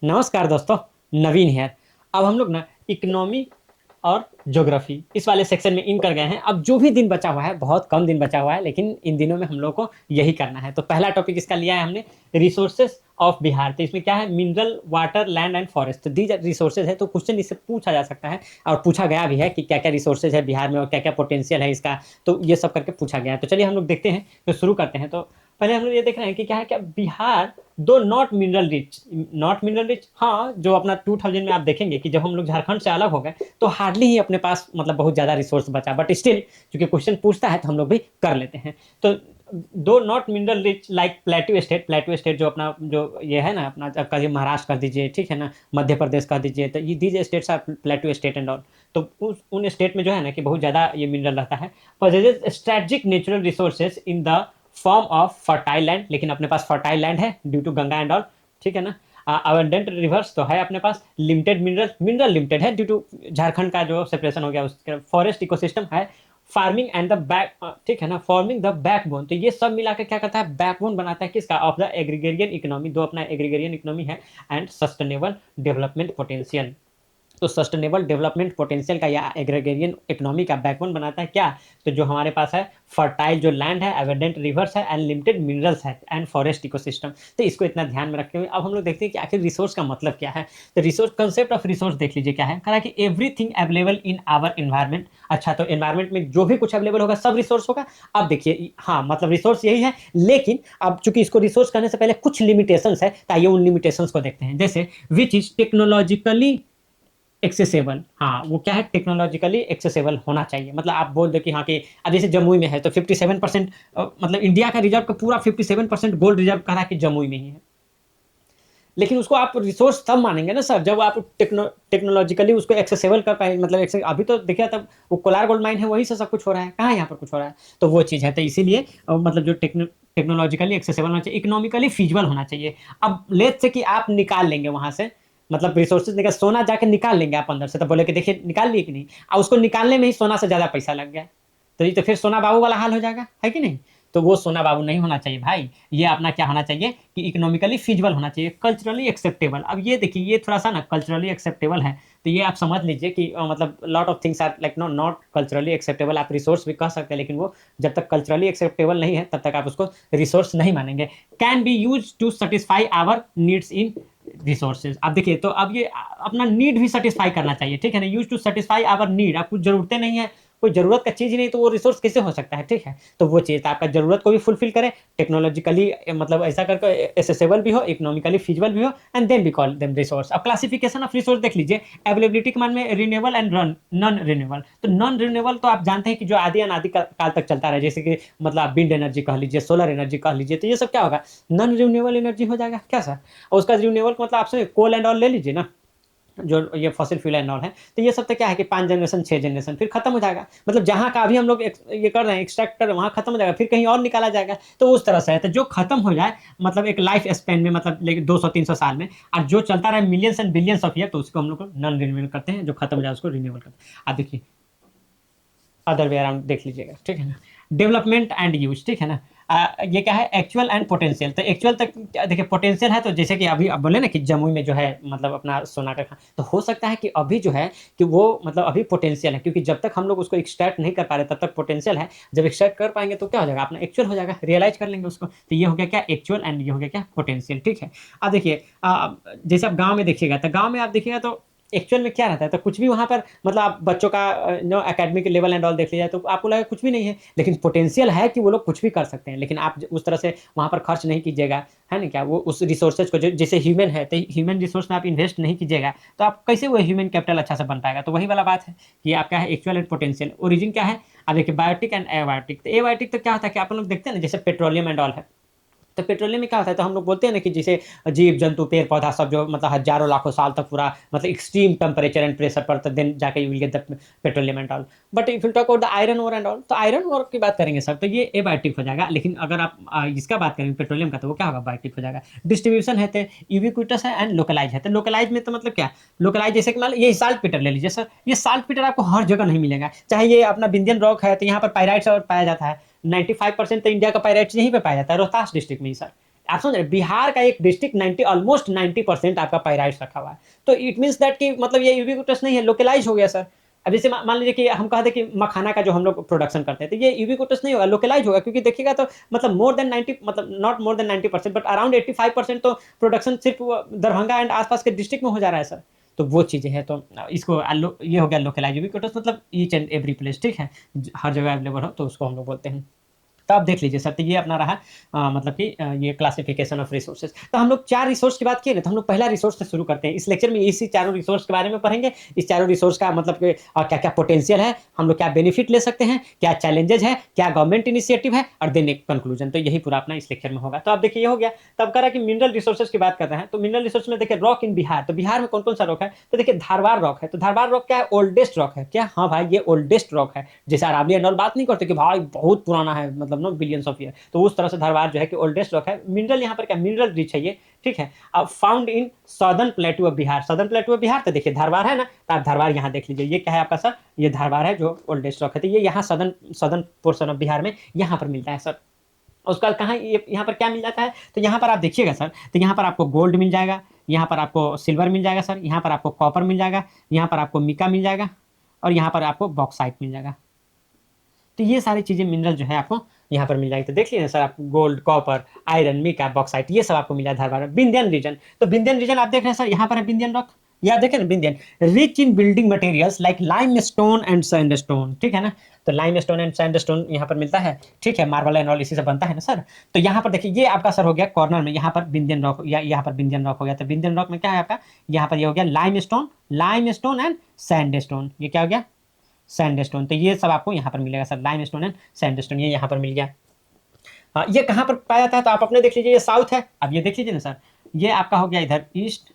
नमस्कार दोस्तों, नवीन है। अब हम लोग ना इकोनॉमी और ज्योग्राफी इस वाले सेक्शन में इन कर गए हैं। अब जो भी दिन बचा हुआ है, बहुत कम दिन बचा हुआ है, लेकिन इन दिनों में हम लोग को यही करना है। तो पहला टॉपिक इसका लिया है हमने, रिसोर्सेज ऑफ बिहार। तो इसमें क्या है, mineral, water, land and forest. तो दीज रिसोर्सेज है, तो क्वेश्चन इससे पूछा जा सकता है और पूछा गया भी है कि क्या क्या रिसोर्सेज है बिहार में और क्या क्या पोटेंशियल है इसका। तो ये सब करके पूछा गया है। तो चलिए हम लोग देखते हैं, तो शुरू करते हैं। तो पहले हम लोग ये देख रहे हैं कि क्या है, क्या बिहार दो नॉट मिनरल रिच, हाँ, जो अपना 2000 में आप देखेंगे कि जब हम लोग झारखंड से अलग हो गए तो हार्डली ही अपने पास मतलब बहुत ज़्यादा रिसोर्स बचा, बट स्टिल क्योंकि क्वेश्चन पूछता है तो हम लोग भी कर लेते हैं। तो दो not mineral rich like प्लेटू state जो अपना जो ये है ना, अपना कह दीजिए महाराष्ट्र कर दीजिए, ठीक है ना, मध्य प्रदेश कर दीजिए, तो ये these states are plateau state and all. तो उन स्टेट में जो है ना कि बहुत ज़्यादा ये मिनरल रहता है। Possesses strategic natural resources in the form of fertile land, लेकिन अपने पास फर्टाइल लैंड है due to Ganga and all, ठीक है ना। अबंडेंट रिवर्स तो है अपने पास, लिमिटेड मिनरल लिमिटेड है ड्यू टू झारखंड का जो सेपरेशन हो गया उसके। फॉरेस्ट इकोसिस्टम है, फार्मिंग एंड द बैक, ठीक है ना, फॉर्मिंग द बैकबोन। तो ये सब मिलाकर क्या करता है, बैकबोन बनाता है किसका, ऑफ द एग्रीगेरियन इकोनॉमी। दो अपना एग्रीगेरियन इकोनॉमी है एंड सस्टेनेबल डेवलपमेंट पोटेंशियल। तो सस्टेनेबल डेवलपमेंट पोटेंशियल का या एग्रीगेरियन इकोनॉमी का बैकबोन बनाता है क्या, तो जो हमारे पास है फर्टाइल जो लैंड है, एवेडेंट रिवर्स है एंड लिमिटेड मिनरल्स है एंड फॉरेस्ट इकोसिस्टम। तो इसको इतना ध्यान में रखते हुए अब हम लोग देखते हैं कि आखिर रिसोर्स का मतलब क्या है। तो रिसोर्स, कंसेप्ट ऑफ रिसोर्स देख लीजिए क्या है, कहा कि everything available in our environment. अच्छा, तो एनवायरमेंट में जो भी कुछ अवेलेबल होगा सब रिसोर्स होगा। अब देखिए, हाँ, मतलब रिसोर्स यही है, लेकिन अब चूंकि इसको रिसोर्स करने से पहले कुछ लिमिटेशंस है, तो आइए उन लिमिटेशंस को देखते हैं। जैसे विच इज टेक्नोलॉजिकली एक्सेसिबल, हाँ, वो क्या है, टेक्नोलॉजिकली एक्सेसिबल होना चाहिए। मतलब आप बोल दो कि हाँ कि अब जैसे जमुई में है तो 57%, मतलब इंडिया का रिजर्व का पूरा 57% गोल्ड रिजर्व करा कि जमुई में ही है। लेकिन उसको आप रिसोर्स तब मानेंगे ना सर, जब आप टेक्नोलॉजिकली उसको एक्सेसिबल कर पाए। मतलब अभी तो देखिए, तब वो कोलार गोल्ड माइन है, वही से सब कुछ हो रहा है, कहाँ यहाँ पर कुछ हो रहा है। तो वो चीज़ है, तो इसीलिए मतलब जो टेक्नोलॉजिकली एक्सेसिबल होना चाहिए, इकोनॉमिकली फीजिबल होना चाहिए। अब लेट से कि आप निकाल लेंगे वहां से, मतलब रिसोर्सेज निकाल, सोना जाके निकाल लेंगे आप अंदर से, तो बोले कि देखिए निकाल लिए कि नहीं, और उसको निकालने में ही सोना से ज्यादा पैसा लग गया, तो ये तो फिर सोना बाबू वाला हाल हो जाएगा, है कि नहीं। तो वो सोना बाबू नहीं होना चाहिए भाई। ये अपना क्या होना चाहिए कि इकोनॉमिकली फिजिबल होना चाहिए, कल्चरली एक्सेप्टेबल। अब ये देखिए, ये थोड़ा सा ना कल्चरली एक्सेप्टेबल है, तो ये आप समझ लीजिए कि मतलब lot of things are like no not culturally acceptable. आप रिसोर्स भी कह सकते हैं, लेकिन वो जब तक कल्चरली एक्सेप्टेबल नहीं है तब तक आप उसको रिसोर्स नहीं मानेंगे। Can be use to satisfy our needs in resources. अब देखिए, तो अब ये अपना नीड भी सेटिस्फाई करना चाहिए, ठीक है ना, use to satisfy our need. आप कुछ जरूरतें नहीं है, कोई जरूरत का चीज ही नहीं, तो वो रिसोर्स कैसे हो सकता है, ठीक है। तो वो चीज आपका जरूरत को भी फुलफिल करे, टेक्नोलॉजिकली मतलब ऐसा करके एसेसेबल भी हो, इकोनॉमिकली फीजिबल भी हो, and then we call them resource. अब क्लासिफिकेशन ऑफ रिसोर्स देख लीजिए, अवेलेबिलिटी के मान में रिन्यूएबल एंड नॉन रिन्यूएबल। तो नॉन रिन्यूएबल तो आप जानते हैं कि जो आदि अनादि काल तक चलता रहे, जैसे कि मतलब विंड एनर्जी कह लीजिए, सोलर एनर्जी कह लीजिए, तो ये सब क्या होगा, नॉन रिन्यूएबल एनर्जी हो जाएगा क्या सर। और उसका रिन्यूएबल का मतलब आपसे कोल एंड ऑल ले लीजिए ना, जो ये फॉसिल फ्यूल एंड ऑल है, तो ये सब तो क्या है कि 5 जनरेशन 6 जनरेशन फिर खत्म हो जाएगा। मतलब जहां का अभी हम लोग ये कर रहे हैं एक्सट्रैक्ट कर रहे हैं, वहां खत्म हो जाएगा, फिर कहीं और निकाला जाएगा। तो उस तरह से है, तो जो खत्म हो जाए मतलब एक लाइफ स्पेन में, मतलब लेकिन 200-300 साल में, और जो चलता रहे millions and billions of year, तो उसको हम लोग नॉन रिन्यूएबल करते हैं। जो खत्म हो जाए उसको रिन्यूएबल करते हैं। अब देखिए, अदर वे अराउंड देख लीजिएगा, ठीक है ना। डेवलपमेंट एंड यूज, ठीक है ना। ये क्या है, एक्चुअल एंड पोटेंशियल। तो एक्चुअल तक देखिए, पोटेंशियल है तो जैसे कि अभी अब बोले ना कि जमुई में जो है मतलब अपना सोना का खान, तो हो सकता है कि अभी जो है कि वो मतलब अभी पोटेंशियल है, क्योंकि जब तक हम लोग उसको एक्सट्रैक्ट नहीं कर पा रहे तब तक पोटेंशियल है। जब एक्सट्रैक्ट कर पाएंगे तो क्या हो जाएगा, अपना एक्चुअल हो जाएगा, रियलाइज कर लेंगे उसको। तो ये हो गया क्या, एक्चुअल, एंड ये हो गया क्या, पोटेंशियल, ठीक है। अब देखिए, जैसे आप गाँव में देखिएगा, तो गाँव में आप देखिएगा तो एक्चुअल में क्या रहता है, तो कुछ भी वहाँ पर मतलब आप बच्चों का जो एकेडमिक लेवल एंड ऑल देख लिया तो आपको लगेगा कुछ भी नहीं है, लेकिन पोटेंशियल है कि वो लोग कुछ भी कर सकते हैं। लेकिन आप उस तरह से वहाँ पर खर्च नहीं कीजिएगा, है ना, क्या वो उस रिसोर्सेज को, जो जैसे ह्यूमन है तो ह्यूमन रिसोर्स में आप इन्वेस्ट नहीं कीजिएगा, तो आप कैसे वो ह्यूमन कैपिटल अच्छा से बन पाएगा। तो वही वाला बात है कि आपका है एक्चुअल एंड पोटेंशियल। ओरिजिन क्या है, अब देखिए, बायोटिक एंड एबायोटिक। तो एबायोटिक तो क्या होता है कि आप लोग देखते हैं ना, जैसे पेट्रोलियम एंड ऑल है, तो पेट्रोलियम में क्या होता है, तो हम लोग बोलते हैं ना कि जैसे जीव जंतु पेड़ पौधा सब जो मतलब हजारों लाखों साल तक पूरा मतलब एक्सट्रीम टेम्परेचर एंड प्रेशर पर, तो देन जाके you will get the petroleum and all. But if you talk about the iron ore and all, तो आयरन ओर की बात करेंगे सर, तो ये एबायोटिक हो जाएगा। लेकिन अगर आप इसका बात करेंगे पेट्रोलियम का, तो वो क्या होगा, बायोटिक हो जाएगा। डिस्ट्रीब्यूशन है तो यूबिक्विटस है एंड लोकलाइज है। तो लोकलाइज में तो मतलब क्या, लोकलाइज जैसे कि मान लो ये साल्ट पीटर ले लीजिए सर, ये साल्ट पीटर आपको हर जगह नहीं मिलेगा। चाहे ये अपना बिंदियन रॉक है, तो यहाँ पर पायराइट्स और पाया जाता है, 95% तो इंडिया का पायराइट्स यहीं पे पाया जाता है, रोहतास डिस्ट्रिक्ट में ही सर। आप समझ रहे हैं? बिहार का एक डिस्ट्रिक्ट 90 ऑलमोस्ट 90% आपका पाइराइट्स रखा हुआ है। तो इट मीन्स दैट कि मतलब ये यूबिक्विटस नहीं है, लोकलाइज़ हो गया सर। अब जैसे मान लीजिए कि हम कहते हैं कि मखाना का जो हम लोग प्रोडक्शन करते हैं, तो ये यूबिक्विटस नहीं होगा, लोकलाइज़ होगा, क्योंकि देखिएगा तो मतलब मोर देन 90 मतलब not more than 90% but around 85% तो प्रोडक्शन सिर्फ़ वो दरभंगा एंड आस-पास के डिस्ट्रिक्ट में हो जा रहा है सर। तो वो चीज़ें हैं, तो इसको ये हो गया लोकलाइज़ यूबिक्विटस मतलब ईच एंड एवरी प्लेस, ठीक है? हर जगह अवेलेबल हो तो उसको हम लोग बोलते हैं। तो आप देख लीजिए सर, तो ये अपना रहा मतलब कि ये क्लासिफिकेशन ऑफ रिसोर्सेज। तो हम लोग 4 रिसोर्स की बात किए ना, तो हम लोग पहला रिसोर्स से शुरू करते हैं। इस लेक्चर में इसी चारों रिसोर्स के बारे में पढ़ेंगे। इस चारों रिसोर्स का मतलब कि क्या-क्या पोटेंशियल है, हम लोग क्या बेनिफिट ले सकते हैं, क्या चैलेंजेज़ है, क्या गवर्नमेंट इनिशिएटिव है और देन एक कंक्लूजन। तो यही पूरा अपना इस लेक्चर में होगा। तो अब देखिए ये हो गया। तब कह रहा है कि मिनरल रिसोर्सेज की बात कर रहे हैं, तो मिनरल रिसोर्स में देखिए रॉक इन बिहार। तो बिहार में कौन-कौन सा रॉक है? तो देखिए धारवाड़ रॉक है। तो धारवाड़ रॉक क्या है? ओल्डेस्ट रॉक है। क्या? हाँ भाई, ये ओल्डेस्ट रॉक है। जैसे अरावली एंड ऑल बात नहीं करते कि भाई बहुत पुराना है, मतलब ना बिलियंस ऑफ ईयर। तो उस तरह से धारवाड़ जो है कि ओल्डेस्ट रॉक है। मिनरल यहाँ पर क्या मिनरल रिच है ये, ठीक है। अब found in southern प्लेटू of Bihar. Southern प्लेटू of Bihar, तो देखिए धारवाड़ है ना, तो आप धारवाड़ यहाँ देख लीजिए। ये क्या है आपका सर? ये धारवाड़ है जो ओल्डेस्ट रॉक है। तो ये यहाँ southern southern portion of Bihar में यहाँ पर मिलता है सर। उसका कहाँ ये यहाँ पर क्या मिल जाता है? तो यहाँ पर आप देखिएगा सर, तो यहाँ पर आपको गोल्ड मिल जाएगा, यहाँ पर आपको सिल्वर मिल जाएगा सर, यहाँ पर आपको कॉपर मिल जाएगा, यहाँ पर आपको मिका मिल जाएगा और यहाँ पर आपको बॉक्साइट मिल जाएगा। तो ये सारी चीज़ें मिनरल जो है आपको यहाँ पर मिल जाएगी। तो देख लीजिए सर, आप gold, copper, iron, mica, bauxite ये सब आपको मिल जाए धारवाड़ में। विंध्यन रीजन, तो विंध्यन रीजन आप देख रहे हैं सर, यहाँ पर है विंध्यन रॉक। ये आप देखें ना Vindhyan, rich in building materials like limestone and sandstone, ठीक है ना। तो लाइमस्टोन एंड सैंडस्टोन यहाँ पर मिलता है, ठीक है। मार्बल एंड ऑल इसी से बनता है ना सर। तो यहाँ पर देखिए ये आपका सर हो गया कॉर्नर में, यहाँ पर विंध्यन रॉक या यहाँ पर विंध्यन रॉक हो गया। तो विंध्यन रॉक में क्या है आपका, यहाँ पर ये हो गया लाइमस्टोन एंड सैंडस्टोन। ये क्या हो गया? सैंडस्टोन। तो ये सब आपको यहाँ पर मिलेगा सर, लाइमस्टोन एंड सैंडस्टोन, ये यहाँ पर मिल गया। हाँ, ये कहाँ पर पाया जाता है? तो आप अपने देख लीजिए, ये साउथ है। अब ये देख लीजिए ना सर, ये आपका हो गया इधर ईस्ट,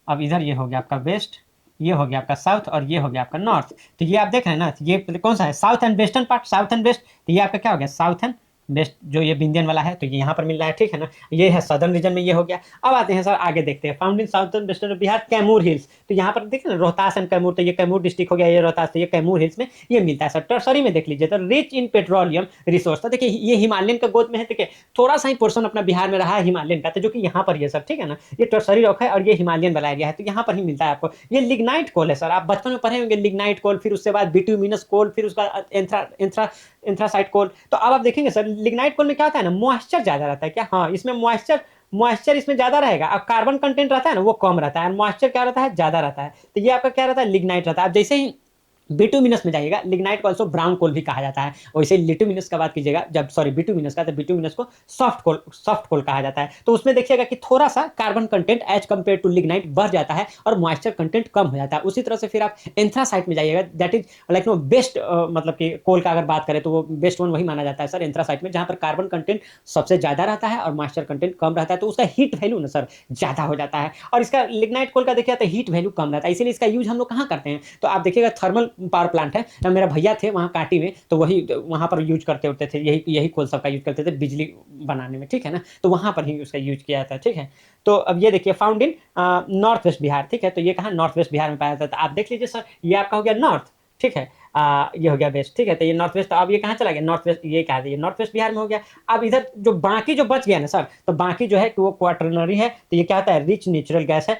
अब इधर ये हो गया आपका वेस्ट, ये हो गया आपका साउथ और ये हो गया आपका नॉर्थ। तो ये आप देख रहे हैं ना, ये कौन सा है? South and western part, south and west. तो ये आपका क्या हो गया? साउथ एंड वेस्ट, जो ये विंध्यन वाला है, तो ये यहाँ पर मिल रहा है, ठीक है ना। ये है सदर्न रीजन में, ये हो गया। अब आते हैं सर आगे देखते हैं, found in southern western of Bihar Kaimur hills. तो यहाँ पर देखिए ना रोहतास एंड कैमूर, तो ये कैमूर डिस्ट्रिक्ट हो गया, ये रोहतास, तो ये कैमूर हिल्स में ये मिलता है सर। टर्सरी में देख लीजिए, तो रिच इन पेट्रोलियम रिसोर्स। तो देखिए ये हिमालयन का गोद में है, देखिए थोड़ा सा ही पोर्सन अपना बिहार में रहा है हिमालयन का, तो जो कि यहाँ पर ये सर, ठीक है ना। ये टर्सरी रॉक है और ये हिमालयन वाला एरिया है, तो यहाँ पर ही मिलता है आपको। ये लिग्नाइट कोल है सर, आप बचपन में पढ़े होंगे लिग्नाइट कोल, फिर उसके बाद बिटुमिनस कोल, फिर उसका एंथ्रासाइट कोल। तो अब आप देखेंगे सर, लिग्नाइट कोल में क्या होता है ना, मॉइस्चर ज़्यादा रहता है। क्या? हाँ, इसमें मॉइस्चर इसमें ज़्यादा रहेगा। अब कार्बन कंटेंट रहता है ना, वो कम रहता है, और मॉइस्चर क्या रहता है? ज़्यादा रहता है। तो ये आपका क्या रहता है? लिग्नाइट रहता है। अब जैसे ही बिटुमिनस में जाइएगा, लिग्नाइट को ऑल्सो ब्राउन कोल भी कहा जाता है। वैसे लिटुमिनस का बात कीजिएगा, जब सॉरी बिटुमिनस का, तो बिटुमिनस को सॉफ्ट कोल कहा जाता है। तो उसमें देखिएगा कि थोड़ा सा carbon content as compare to lignite बढ़ जाता है और मॉइस्चर कंटेंट कम हो जाता है। उसी तरह से फिर आप एंथ्रासाइट में जाइएगा, that is like no best, मतलब कि कोल का अगर बात करें तो वो बेस्ट वन वही माना जाता है सर, एंथ्रासाइट में, जहाँ पर कार्बन कंटेंट सबसे ज़्यादा रहता है और मॉइस्चर कंटेंट कम रहता है, तो उसका हीट वैल्यू ना सर ज़्यादा हो जाता है। और इसका लिग्नाइट कोल का देखिए तो हीट वैल्यू कम रहता है, इसीलिए इसका यूज हम लोग कहाँ करते हैं? तो आप देखिएगा थर्मल पावर प्लांट है, जब मेरा भैया थे वहाँ कांटी में, तो वही वहाँ पर यूज करते होते थे, यही यही कोल सबका यूज करते थे बिजली बनाने में, ठीक है ना। तो वहाँ पर ही उसका यूज किया जाता है, ठीक है। तो अब ये देखिए found in north west Bihar, ठीक है। तो ये कहाँ? नॉर्थ वेस्ट बिहार में पाया जाता है। आप देख लीजिए सर, ये आपका हो गया नॉर्थ, ठीक है। ये हो गया वेस्ट, ठीक है। तो ये नॉर्थ वेस्ट, अब ये कहाँ चला गया? नॉर्थ वेस्ट, ये क्या है? ये नॉर्थ वेस्ट बिहार में हो गया। अब इधर जो बाकी जो बच गया ना सर, तो बाकी जो है कि वो क्वाटरनरी है, तो ये क्या होता है? रिच नेचुरल गैस है।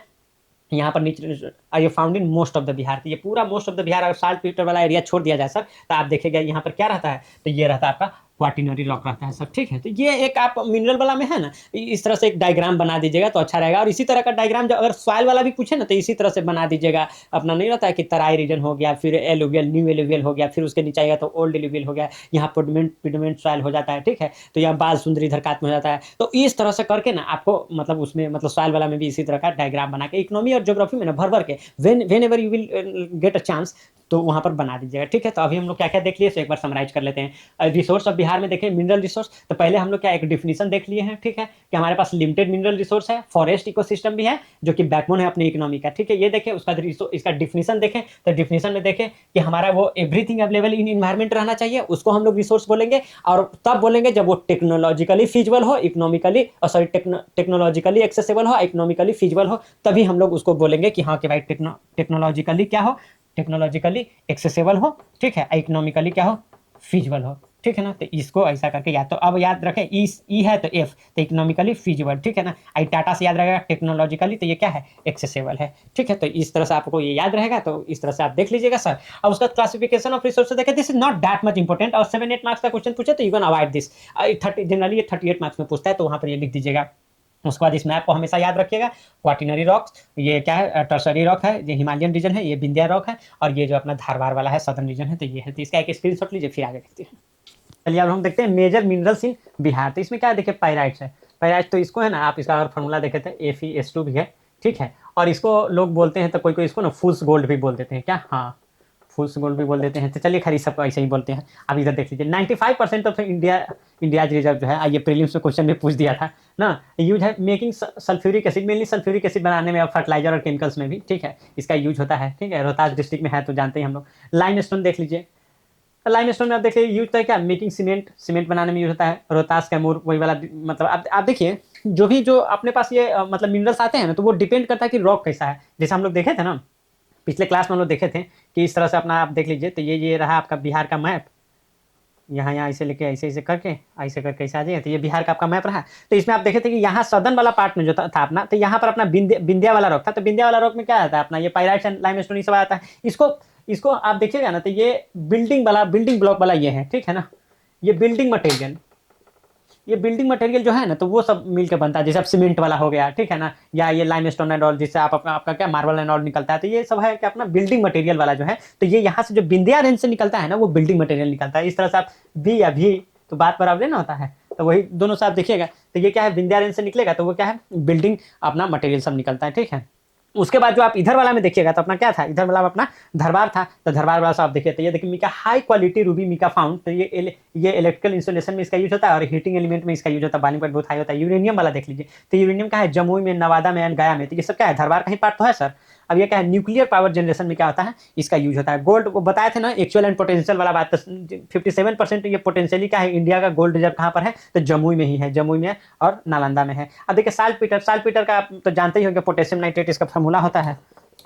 यहाँ पर नीचे ये found in most of the Bihar, तो ये पूरा मोस्ट ऑफ द बिहार, अगर साल्ट पीटर वाला एरिया छोड़ दिया जाए सर, तो आप देखिएगा यहाँ पर क्या रहता है? तो ये रहता है आपका क्वाटिनरी रॉक रहता है सर, ठीक है। तो ये एक आप मिनरल वाला में है ना, इस तरह से एक डायग्राम बना दीजिएगा तो अच्छा रहेगा। और इसी तरह का डायग्राम जो अगर सॉइल वाला भी पूछे ना, तो इसी तरह से बना दीजिएगा। अपना नहीं रहता है कि तराई रीजन हो गया, फिर एलुवियल, न्यू एलुवियल हो गया, फिर उसके नीचे आएगा तो ओल्ड एलुवियल हो गया, यहाँ पिडमेंट सॉइल हो जाता है, ठीक है। तो यहाँ बाल सुंदरी धरकात में हो जाता है। तो इस तरह से करके ना आपको मतलब उसमें मतलब सॉइल वाला में भी इसी तरह का डायग्राम बना के इकोनॉमी और ज्योग्राफी में ना भर के when ever you will get a chance, तो वहाँ पर बना दीजिएगा, ठीक है। तो अभी हम लोग क्या क्या देख लिए, तो एक बार समराइज कर लेते हैं। रिसोर्स ऑफ बिहार में देखें मिनरल रिसोर्स, तो पहले हम लोग क्या एक डिफिनीशन देख लिए हैं, ठीक है, कि हमारे पास लिमिटेड मिनरल रिसोर्स है, फॉरेस्ट इकोसिस्टम भी है जो कि बैकबोन है अपनी इकोनॉमी का, ठीक है। ये देखें उसका इसका डिफिनीशन देखें, तो डिफिनीशन में देखें कि हमारा वो एवरीथिंग अवेलेबल इन इन्वायरमेंट रहना चाहिए, उसको हम लोग रिसोर्स बोलेंगे। और तब बोलेंगे जब वो टेक्नोलॉजिकली फीजिबल हो, इकोनॉमिकली सॉरी टेक्नोलॉजिकली एक्सेसिबल हो, इकोनॉमिकली फीजिबल हो, तभी हम लोग उसको बोलेंगे कि हाँ कि भाई टेक्नोलॉजिकली क्या हो, टेक्नोलॉजिकली एक्सेसिबल हो, ठीक है, इकोनॉमिकली क्या हो, फीजिबल हो, ठीक है ना। तो इसको ऐसा करके याद, तो अब याद रखें ई है तो एफ, तो इकोनॉमिकली फीजिबल, ठीक है ना। आई टाटा से याद रहेगा टेक्नोलॉजिकली, तो ये क्या है, एक्सेसिबल है, ठीक है। तो इस तरह से आपको ये याद रहेगा, तो इस तरह से आप देख लीजिएगा सर। और उसका क्लासिफिकेशन ऑफ रिसोर्सेज देखें, this is not that much important, और 7-8 मार्क्स का क्वेश्चन पूछे तो you can avoid this. 30 generally ये 38 मार्क्स में पूछता है, तो वहाँ पर ये लिख दीजिएगा। उसके बाद इस मैप को हमेशा याद रखिएगा, क्वाटिनरी रॉक्स, ये क्या है, टर्सरी रॉक है, ये हिमालयन रीजन है, ये विंध्या रॉक है, और ये जो अपना धारवाड़ वाला है सदर्न रीजन है, तो ये है। तो इसका एक स्क्रीनशॉट लीजिए, फिर आगे देखते हैं। चलिए अब हम देखते हैं मेजर मिनरल्स इन बिहार। तो इसमें क्या है, देखिए पायराइट्स है। पायराइट्स तो इसको है ना, आप इसका अगर फॉर्मूला देखे थे FeS2 भी है, ठीक है। और इसको लोग बोलते हैं, तो कोई कोई इसको ना फुल्स गोल्ड भी बोल देते हैं, क्या, हाँ फुल्स गोल्ड भी बोल देते हैं। तो चलिए खैर सबको ऐसे ही बोलते हैं। अब इधर देख लीजिए, 95% ऑफ इंडियाज रिजर्व जो है, ये प्रीलिम्स में क्वेश्चन में पूछ दिया था ना, यूज है making sulphuric acid, mainly sulphuric acid बनाने में, और फर्टिलाइजर और केमिकल्स में भी, ठीक है, इसका यूज होता है, ठीक है। रोहतास डिस्ट्रिक्ट में है तो जानते हैं हम लोग। लाइमस्टोन देख लीजिए, लाइमस्टोन में आप देखिए यूज होता है क्या, मेकिंग सीमेंट बनाने में यूज होता है। रोहतास कैमूर वही वाला, मतलब आप देखिए जो अपने पास ये मतलब मिनरल्स आते हैं ना, तो वो डिपेंड करता है कि रॉक कैसा है। जैसे हम लोग देखे थे ना पिछले क्लास में, हम लोग देखे थे कि इस तरह से अपना आप देख लीजिए, तो ये रहा आपका बिहार का मैप, यहाँ ऐसे लेके ऐसे करके ऐसे करके ऐसे आ जाइए, तो ये बिहार का आपका मैप रहा। तो इसमें आप देखे थे कि यहाँ सदर्न वाला पार्ट में जो था अपना, तो यहाँ पर अपना विंध्या वाला रॉक था। तो विंध्या वाला रॉक में क्या आता है अपना, ये पायराइट्स एंड लाइमस्टोन, ये सब आता है। इसको आप देखिएगा ना, तो ये बिल्डिंग ब्लॉक वाला ये है, ठीक है ना। ये बिल्डिंग मटेरियल जो है ना, तो वो सब मिलकर बनता है। जैसे अब सीमेंट वाला हो गया, ठीक है ना, या ये लाइमस्टोन एंड ऑल, जिससे आपका क्या मार्बल एंड ऑल निकलता है। तो ये सब है कि अपना बिल्डिंग मटेरियल वाला जो है, तो ये यहाँ से जो विंध्या रेंज से निकलता है ना, वो बिल्डिंग मटेरियल निकलता है। इस तरह से आप बी या भी, तो बात बराबर ना होता है, तो वही दोनों से आप देखिएगा। तो ये क्या है, विंध्या रेंज से निकलेगा, तो वो क्या है, बिल्डिंग अपना मटेरियल सब निकलता है, ठीक है। उसके बाद जो आप इधर वाला में देखिएगा, तो अपना क्या था, इधर वाला अपना धरवार था। तो धरवार वाला से आप देखिए, तो ये देखिए mica high quality ruby mica found, तो ये इलेक्ट्रिकल इंस्टॉलेशन में इसका यूज होता है, और हीटिंग एलिमेंट में इसका यूज होता है। बालिंग पॉइंट बहुत हाई होता है। यूरेनियम वाला देख लीजिए, तो यूरेनियम का है जमुई में, नवादा में एंड गया में। तो ये सब क्या है, धरवार का ही पार्ट तो है सर। अब ये क्या है, न्यूक्लियर पावर जनरेशन में क्या होता है, इसका यूज होता है। गोल्ड वो बताए थे ना, एक्चुअल एंड पोटेंशियल वाला बात, तो 57% ये पोटेंशियली क्या है, इंडिया का गोल्ड रिजर्व कहाँ पर है, तो जमुई में ही है, जमुई में और नालंदा में है। अब देखिए साल्टपीटर का आप तो जानते ही होंगे, पोटेशियम नाइट्रेट इसका फार्मूला होता है,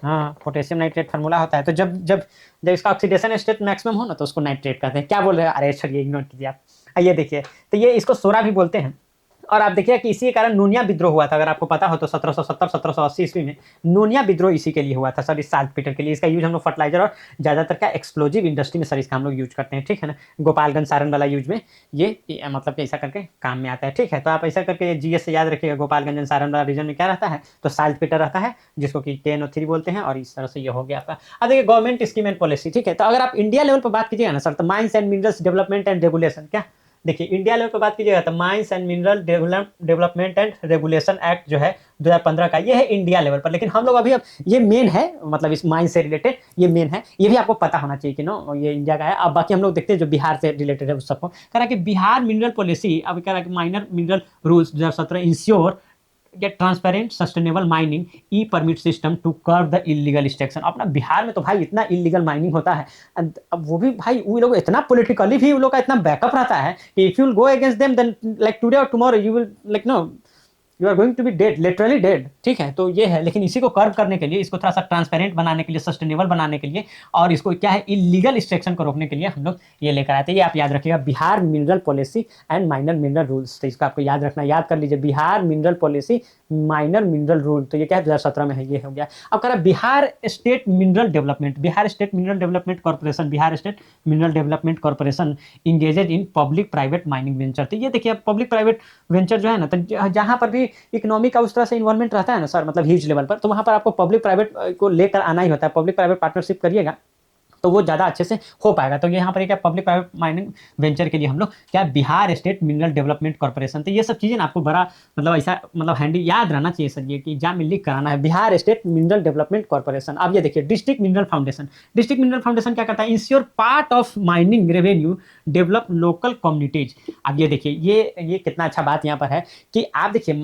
हाँ पोटेशियम नाइट्रेट फार्मूला होता है। तो जब इसका ऑक्सीडेशन स्टेट मैक्सिमम हो ना, तो उसको नाइट्रेट कहते हैं। क्या बोल रहे हैं, अरे छोड़िए, इग्नोर कीजिए आप। ये देखिए, तो ये इसको सोरा भी बोलते हैं। और आप देखिए कि इसी के कारण नूनिया विद्रोह हुआ था, अगर आपको पता हो तो 1770-1780 ईस्वी में नूनिया विद्रोह इसी के लिए हुआ था सर, इस साल्टपीटर के लिए। इसका यूज हम लोग फर्टिलाइजर और ज़्यादातर क्या एक्सप्लोजिव इंडस्ट्री में सर इसका हम लोग यूज करते हैं, ठीक है ना। गोपालगंज सारण वाला यूज में ये मतलब ऐसा करके काम में आता है, ठीक है। तो आप ऐसा करके GS से याद रखिएगा, गोपालगंज सारण वाला रीजन में क्या रहता है, तो साल्टपीटर रहता है, जिसको कि KNO3 बोलते हैं। और इस तरह से ये हो गया आपका। अब देखिए गवर्नमेंट स्कीम एंड पॉलिसी, ठीक है। तो अगर आप इंडिया लेवल पर बात कीजिएगा ना सर, तो mines and minerals development and regulation, क्या देखिए इंडिया लेवल पर बात कीजिएगा, तो mines and mineral development and regulation act जो है 2015 का, ये है इंडिया लेवल पर। लेकिन हम लोग अब ये मेन है, मतलब इस माइंस से रिलेटेड ये मेन है, ये भी आपको पता होना चाहिए कि नो ये इंडिया का है। अब बाकी हम लोग देखते हैं जो बिहार से रिलेटेड है उस सबको। कह रहा है कि बिहार मिनरल पॉलिसी, अब कह रहा है कि minor mineral rules 2017 ensure get transparent sustainable mining e permit system to curb the illegal extraction. अपना बिहार में तो भाई इतना इलीगल माइनिंग होता है, अब वो भी भाई वो लोग इतना पॉलिटिकली भी उन लोग का इतना बैकअप रहता है कि if you will go against them, then like today और tomorrow you will like know you are going to be dead, literally dead, ठीक है। तो ये है, लेकिन इसी को कर्व करने के लिए, इसको थोड़ा सा ट्रांसपेरेंट बनाने के लिए, सस्टेनेबल बनाने के लिए, और इसको क्या है इलीगल एक्सट्रैक्शन को रोकने के लिए हम लोग ये लेकर आते हैं। ये आप याद रखिएगा, Bihar mineral policy and minor mineral rules. तो इसको आपको याद रखना, याद कर लीजिए, Bihar mineral policy minor mineral rule. तो ये क्या है 2017 में है, ये हो गया। अब कह रहा है Bihar state mineral development, Bihar state mineral development corporation, Bihar state mineral development corporation engaged in public private mining venture. तो ये देखिए पब्लिक प्राइवेट वेंचर जो है ना, तो जहाँ पर भी इकोनॉमिक का उस तरह से इन्वॉल्वमेंट रहता है ना सर, मतलब ह्यूज लेवल पर, तो वहाँ पर आपको पब्लिक प्राइवेट को लेकर आना ही होता है। पब्लिक प्राइवेट पार्टनरशिप करिएगा तो वो ज़्यादा अच्छे से हो पाएगा। तो यहाँ पर क्या पब्लिक प्राइवेट माइनिंग वेंचर के लिए हम लोग क्या Bihar state mineral development corporation. तो ये सब चीज़ें आपको बड़ा मतलब ऐसा मतलब हैंडी याद रहना चाहिए सर, ये कि एग्जाम में लिख कराना है, Bihar state mineral development corporation. अब ये देखिए district mineral foundation, district mineral foundation क्या करता है, ensure part of mining revenue develop local communities. अब ये देखिए ये कितना अच्छा बात यहाँ पर है कि आप देखिए